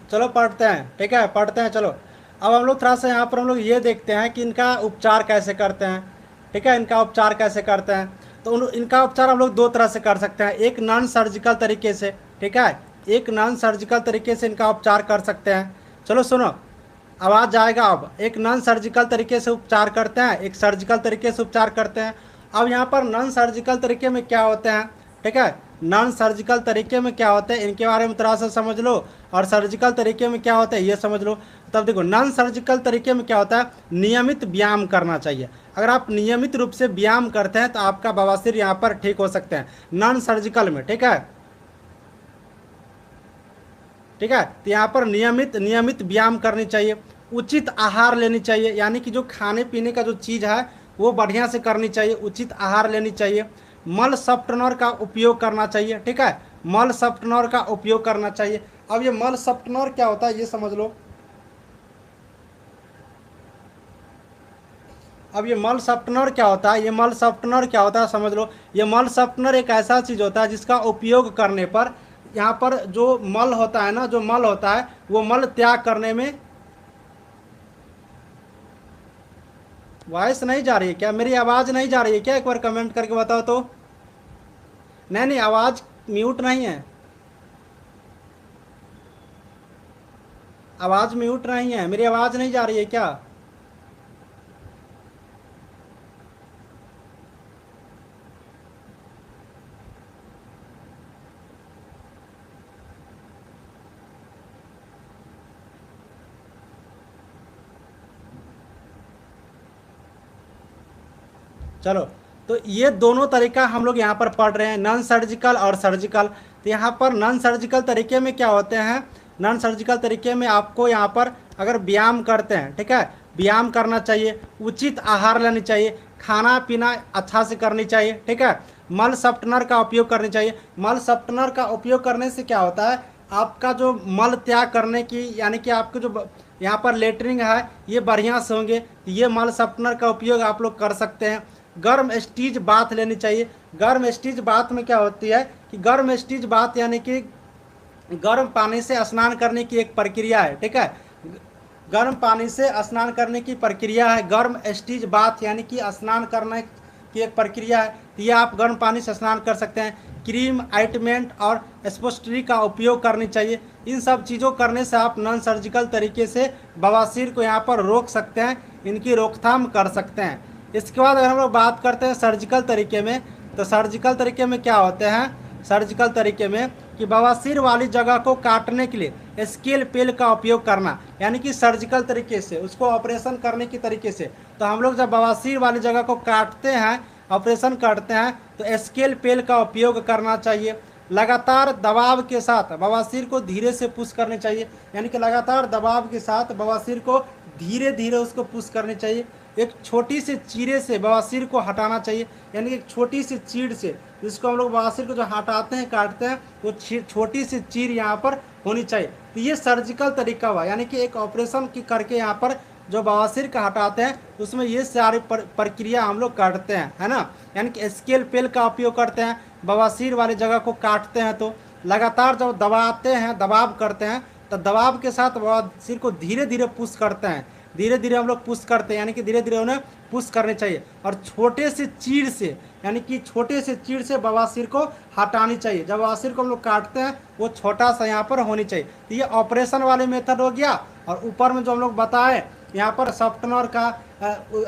चलो पढ़ते हैं, ठीक है, पढ़ते हैं, चलो। अब हम लोग थोड़ा सा यहाँ पर हम लोग ये देखते हैं कि इनका उपचार कैसे करते हैं, ठीक है, इनका उपचार कैसे करते हैं। तो इनका उपचार हम लोग दो तरह से कर सकते हैं, एक नॉन सर्जिकल तरीके से, ठीक है, एक नॉन सर्जिकल तरीके से इनका उपचार कर सकते हैं। चलो सुनो, आवाज़ जाएगा। अब एक नॉन सर्जिकल तरीके से उपचार करते हैं, एक सर्जिकल तरीके से उपचार करते हैं। अब यहाँ पर नॉन सर्जिकल तरीके में क्या होते हैं, ठीक है, नॉन सर्जिकल तरीके में क्या होते हैं इनके बारे में थोड़ा सा समझ लो, और सर्जिकल तरीके में क्या होता है ये समझ लो। तब देखो नॉन सर्जिकल तरीके में क्या होता है, नियमित व्यायाम करना चाहिए। अगर आप नियमित रूप से व्यायाम करते हैं तो आपका बवासीर यहाँ पर ठीक हो सकते हैं नॉन सर्जिकल में, ठीक है, ठीक है। तो यहाँ पर नियमित नियमित व्यायाम करनी चाहिए, उचित आहार लेनी चाहिए, यानी कि जो खाने पीने का जो चीज़ है वो बढ़िया से करनी चाहिए, उचित आहार लेनी चाहिए। मल सॉफ्टनर का उपयोग करना चाहिए, ठीक है, मल सॉफ्टनर का उपयोग करना चाहिए। अब ये मल सॉफ्टनर क्या होता है ये समझ लो। अब ये मल सॉफ्टनर क्या होता है, ये मल सॉफ्टनर क्या होता है समझ लो। ये मल सॉफ्टनर एक ऐसा चीज़ होता है जिसका उपयोग करने पर यहाँ पर जो मल होता है ना, जो मल होता है वो मल त्याग करने में वॉइस नहीं जा रही है क्या? मेरी आवाज़ नहीं जा रही है क्या? एक बार कमेंट करके बताओ तो। नहीं नहीं, आवाज़ म्यूट नहीं है, आवाज़ म्यूट नहीं है, मेरी आवाज़ नहीं जा रही है क्या? चलो, तो ये दोनों तरीका हम लोग यहाँ पर पढ़ रहे हैं, नॉन सर्जिकल और सर्जिकल। तो यहाँ पर नॉन सर्जिकल तरीके में क्या होते हैं? नॉन सर्जिकल तरीके में आपको यहाँ पर अगर व्यायाम करते हैं, ठीक है, व्यायाम करना चाहिए, उचित आहार लेनी चाहिए, खाना पीना अच्छा से करनी चाहिए, ठीक है, मल सफ्टनर का उपयोग करनी चाहिए। मल सफ्टनर का उपयोग करने से क्या होता है, आपका जो मल त्याग करने की, यानी कि आपके जो यहाँ पर लेटरिंग है ये बढ़िया से होंगे। ये मल सफ्टनर का उपयोग आप लोग कर सकते हैं। गर्म स्टीज बाथ लेनी चाहिए। गर्म स्टीज बाथ में क्या होती है कि गर्म स्टीज बाथ यानी कि गर्म पानी से स्नान करने की एक प्रक्रिया है, ठीक है, गर्म पानी से स्नान करने की प्रक्रिया है। गर्म स्टीज बाथ यानी कि स्नान करने की एक प्रक्रिया है। तो ये आप गर्म पानी से स्नान कर सकते हैं। क्रीम, आइटमेंट और स्पोस्ट्री का उपयोग करनी चाहिए। इन सब चीज़ों करने से आप नॉन सर्जिकल तरीके से बवासीर को यहाँ पर रोक सकते हैं, इनकी रोकथाम कर सकते हैं। इसके बाद अगर हम लोग बात करते हैं सर्जिकल तरीके में, तो सर्जिकल तरीके में क्या होते हैं? सर्जिकल तरीके में कि बवासीर वाली जगह को काटने के लिए स्केल पेल का उपयोग करना, यानी कि सर्जिकल तरीके से उसको ऑपरेशन करने की तरीके से। तो हम लोग जब बवासीर वाली जगह को काटते हैं, ऑपरेशन करते हैं, तो स्केल पेल का उपयोग करना चाहिए। लगातार दबाव के साथ बवासीर को धीरे से पुश करनी चाहिए, यानी कि लगातार दबाव के साथ बवासीर को धीरे धीरे उसको पुश करनी चाहिए। एक छोटी सी चीरे से बवासीर को हटाना चाहिए, यानी कि एक छोटी सी चीड़ से, जिसको हम लोग बवासीर को जो हटाते हैं, काटते हैं, वो छोटी सी चीर यहाँ पर होनी चाहिए। तो ये सर्जिकल तरीका हुआ, यानी कि एक ऑपरेशन की करके यहाँ पर जो बवासीर का हटाते हैं, उसमें ये सारी प्रक्रिया हम लोग करते हैं, है ना। यानी कि स्केल पेल का उपयोग करते हैं, बवासीर वाली जगह को काटते हैं। तो लगातार जब दबाते हैं, दबाव करते हैं, तो दबाव के साथ बवासीर को धीरे धीरे पुश करते हैं, धीरे धीरे हम लोग पुश करते हैं, यानी कि धीरे धीरे उन्हें पुश करने चाहिए। और छोटे से चीड़ से, यानी कि छोटे से चीड़ से बवासीर को हटानी चाहिए। जब बवासीर को हम लोग काटते हैं, वो छोटा सा यहाँ पर होनी चाहिए। तो ये ऑपरेशन वाले मेथड हो गया। और ऊपर में जो हम लोग बताए यहाँ पर सॉफ्टनर का,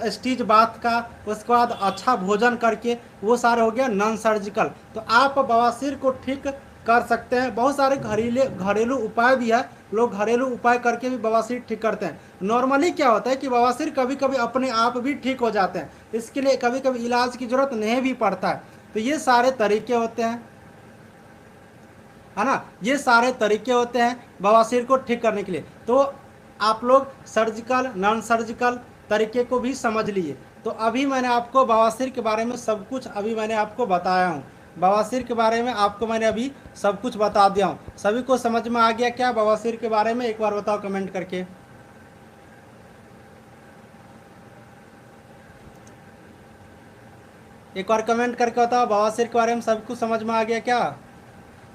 स्टीज बाथ का, उसके बाद अच्छा भोजन करके, वो सारे हो गया नॉन सर्जिकल। तो आप बवासीर को ठीक कर सकते हैं। बहुत सारे घरेलू उपाय भी है, लोग घरेलू उपाय करके भी बवासीर ठीक करते हैं। नॉर्मली क्या होता है कि बवासीर कभी कभी अपने आप भी ठीक हो जाते हैं, इसके लिए कभी कभी इलाज की जरूरत नहीं भी पड़ता है। तो ये सारे तरीके होते हैं, है ना, ये सारे तरीके होते हैं बवासीर को ठीक करने के लिए। तो आप लोग सर्जिकल, नॉन सर्जिकल तरीके को भी समझ लिए। तो अभी मैंने आपको बवासीर के बारे में सब कुछ अभी मैंने आपको बताया हूँ। बवासीर के बारे में आपको मैंने अभी सब कुछ बता दिया हूँ। सभी को समझ में आ गया क्या बवासीर के बारे में? एक बार बताओ कमेंट करके। एक बार कमेंट करके बताओ, बवासीर के बारे में सब कुछ समझ में आ गया क्या?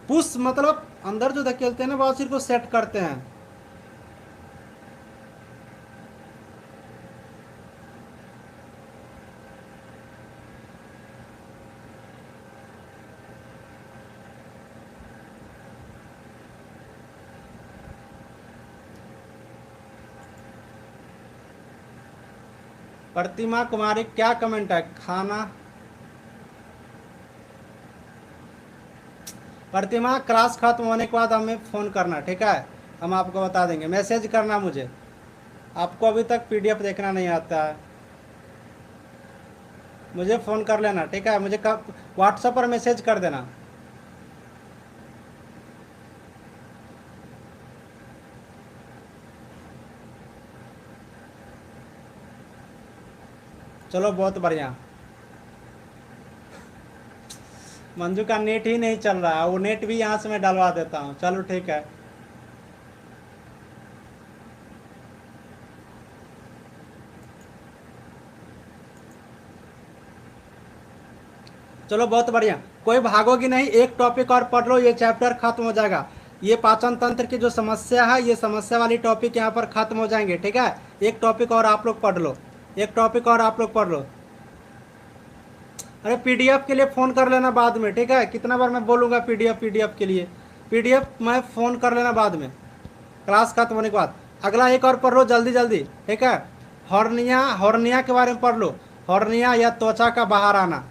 पुश मतलब अंदर जो धकेलते हैं ना, बवासीर को सेट करते हैं। प्रतिमा कुमारी क्या कमेंट है? खाना, प्रतिमा क्लास खत्म होने के बाद हमें फ़ोन करना, ठीक है, हम आपको बता देंगे। मैसेज करना मुझे, आपको अभी तक पीडीएफ देखना नहीं आता है, मुझे फ़ोन कर लेना, ठीक है, मुझे व्हाट्सएप पर मैसेज कर देना। चलो बहुत बढ़िया। मंजू का नेट ही नहीं चल रहा है, वो नेट भी यहाँ से मैं डलवा देता हूँ। चलो ठीक है, चलो बहुत बढ़िया। कोई भागोगी नहीं, एक टॉपिक और पढ़ लो, ये चैप्टर खत्म हो जाएगा। ये पाचन तंत्र की जो समस्या है, ये समस्या वाली टॉपिक यहाँ पर खत्म हो जाएंगे, ठीक है। एक टॉपिक और आप लोग पढ़ लो, एक टॉपिक और आप लोग पढ़ लो। अरे पीडीएफ के लिए फ़ोन कर लेना बाद में, ठीक है? कितना बार मैं बोलूँगा पीडीएफ पीडीएफ के लिए? पीडीएफ मैं फ़ोन कर लेना बाद में, क्लास खत्म होने के बाद। अगला एक और पढ़ लो जल्दी जल्दी, ठीक है? हॉर्निया, हॉर्निया के बारे में पढ़ लो। हॉर्निया या त्वचा का बाहर आना।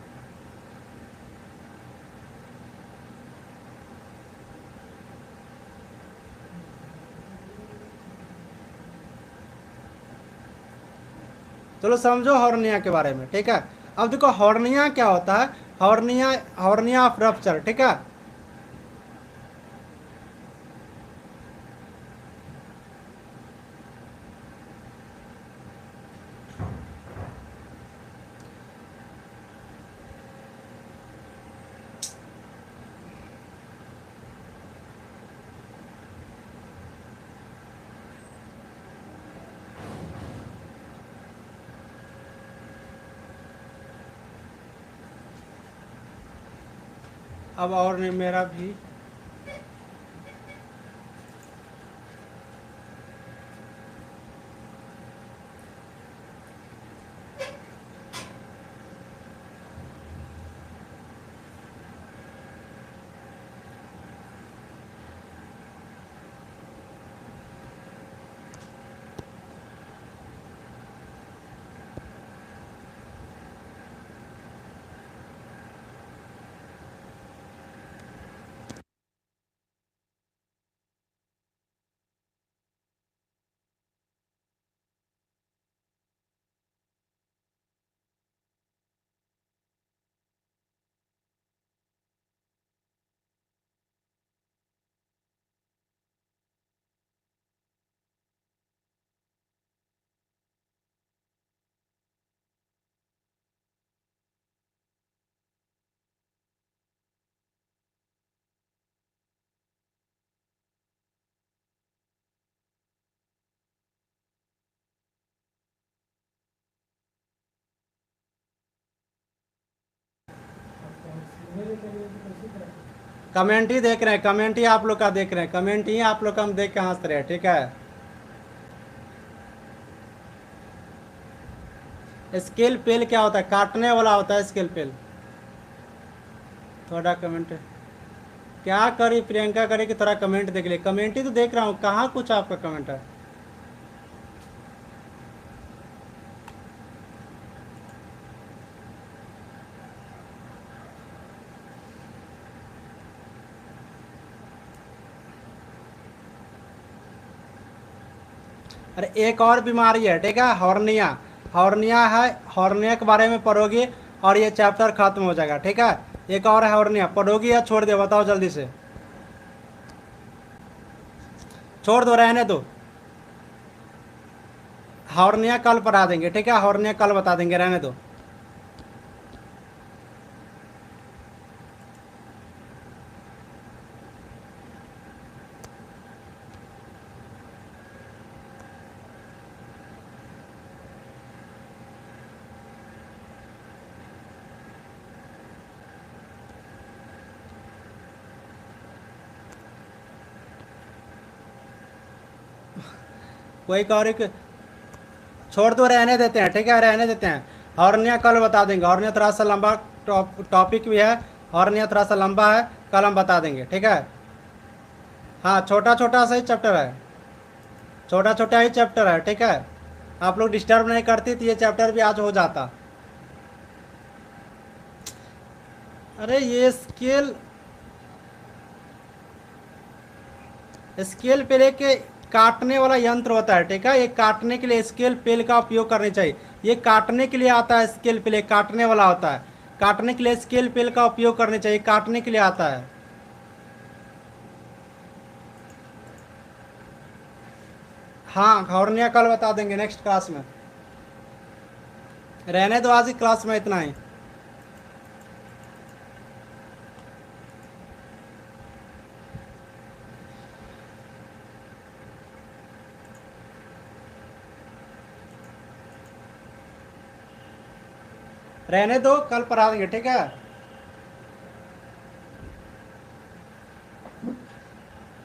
चलो समझो हॉर्निया के बारे में, ठीक है? अब देखो हॉर्निया क्या होता है। हॉर्निया, हॉर्निया ऑफ रप्चर, ठीक है? अब और नहीं मेरा भी। कमेंट ही देख रहे हैं, कमेंट ही आप लोग का देख रहे हैं, कमेंट ही आप लोग का हम देख के हंस रहे हैं, ठीक है? स्केल पेल क्या होता है? काटने वाला होता है स्केल पेल। थोड़ा कमेंट क्या करी प्रियंका, करे कि थोड़ा कमेंट देख ले। कमेंट ही तो देख रहा हूँ, कहाँ कुछ आपका कमेंट है? अरे एक और बीमारी है, ठीक है? हॉर्निया, हॉर्निया है। हॉर्निया के बारे में पढ़ोगे और ये चैप्टर खत्म हो जाएगा, ठीक है? एक और है हॉर्निया, पढ़ोगी या छोड़ दे? बताओ जल्दी से। छोड़ दो, रहने दो। हॉर्निया कल पढ़ा देंगे, ठीक है? हॉर्निया कल बता देंगे, रहने दो। कोई और एक छोड़ दो, रहने देते हैं, ठीक है? रहने देते हैं। हॉर्निया कल बता देंगे। हॉर्निया थोड़ा सा लंबा टॉपिक भी है। हॉर्निया थोड़ा सा लंबा है, कल हम बता देंगे, ठीक है? हाँ, छोटा छोटा सा ही चैप्टर है, छोटा छोटा ही चैप्टर है, ठीक है? आप लोग डिस्टर्ब नहीं करती तो ये चैप्टर भी आज हो जाता। अरे ये स्केल, स्केल पेल के काटने वाला यंत्र होता है, ठीक है? ये काटने के लिए स्केल पेल का उपयोग करनी चाहिए। ये काटने के लिए आता है स्केल पेल, काटने वाला होता है। काटने के लिए स्केल पेल का उपयोग करनी चाहिए, काटने के लिए आता है। हाँ, हॉर्निया कल बता देंगे नेक्स्ट क्लास में। रहने दो आज ही क्लास में इतना ही। रहने दो, कल पढ़ा देंगे, ठीक है?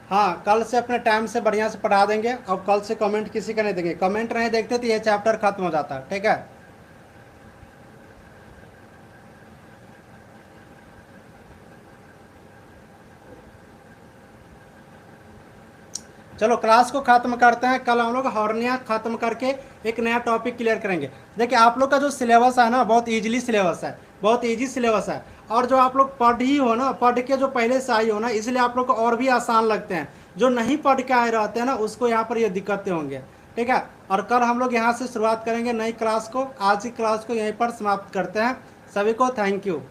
हाँ, कल से अपने टाइम से बढ़िया से पढ़ा देंगे। अब कल से कमेंट किसी का नहीं देंगे। कमेंट नहीं देखते तो ये चैप्टर खत्म हो जाता है, ठीक है? चलो क्लास को खत्म करते हैं। कल हम लोग हॉर्निया खत्म करके एक नया टॉपिक क्लियर करेंगे। देखिए आप लोग का जो सिलेबस है ना, बहुत इजीली सिलेबस है, बहुत इजी सिलेबस है। और जो आप लोग पढ़ ही हो ना, पढ़ के जो पहले से आई हो ना, इसलिए आप लोग को और भी आसान लगते हैं। जो नहीं पढ़ के आए रहते हैं ना, उसको यहाँ पर ये दिक्कतें होंगे, ठीक है। और कल हम लोग यहाँ से शुरुआत करेंगे नई क्लास को। आज की क्लास को यहीं पर समाप्त करते हैं। सभी को थैंक यू।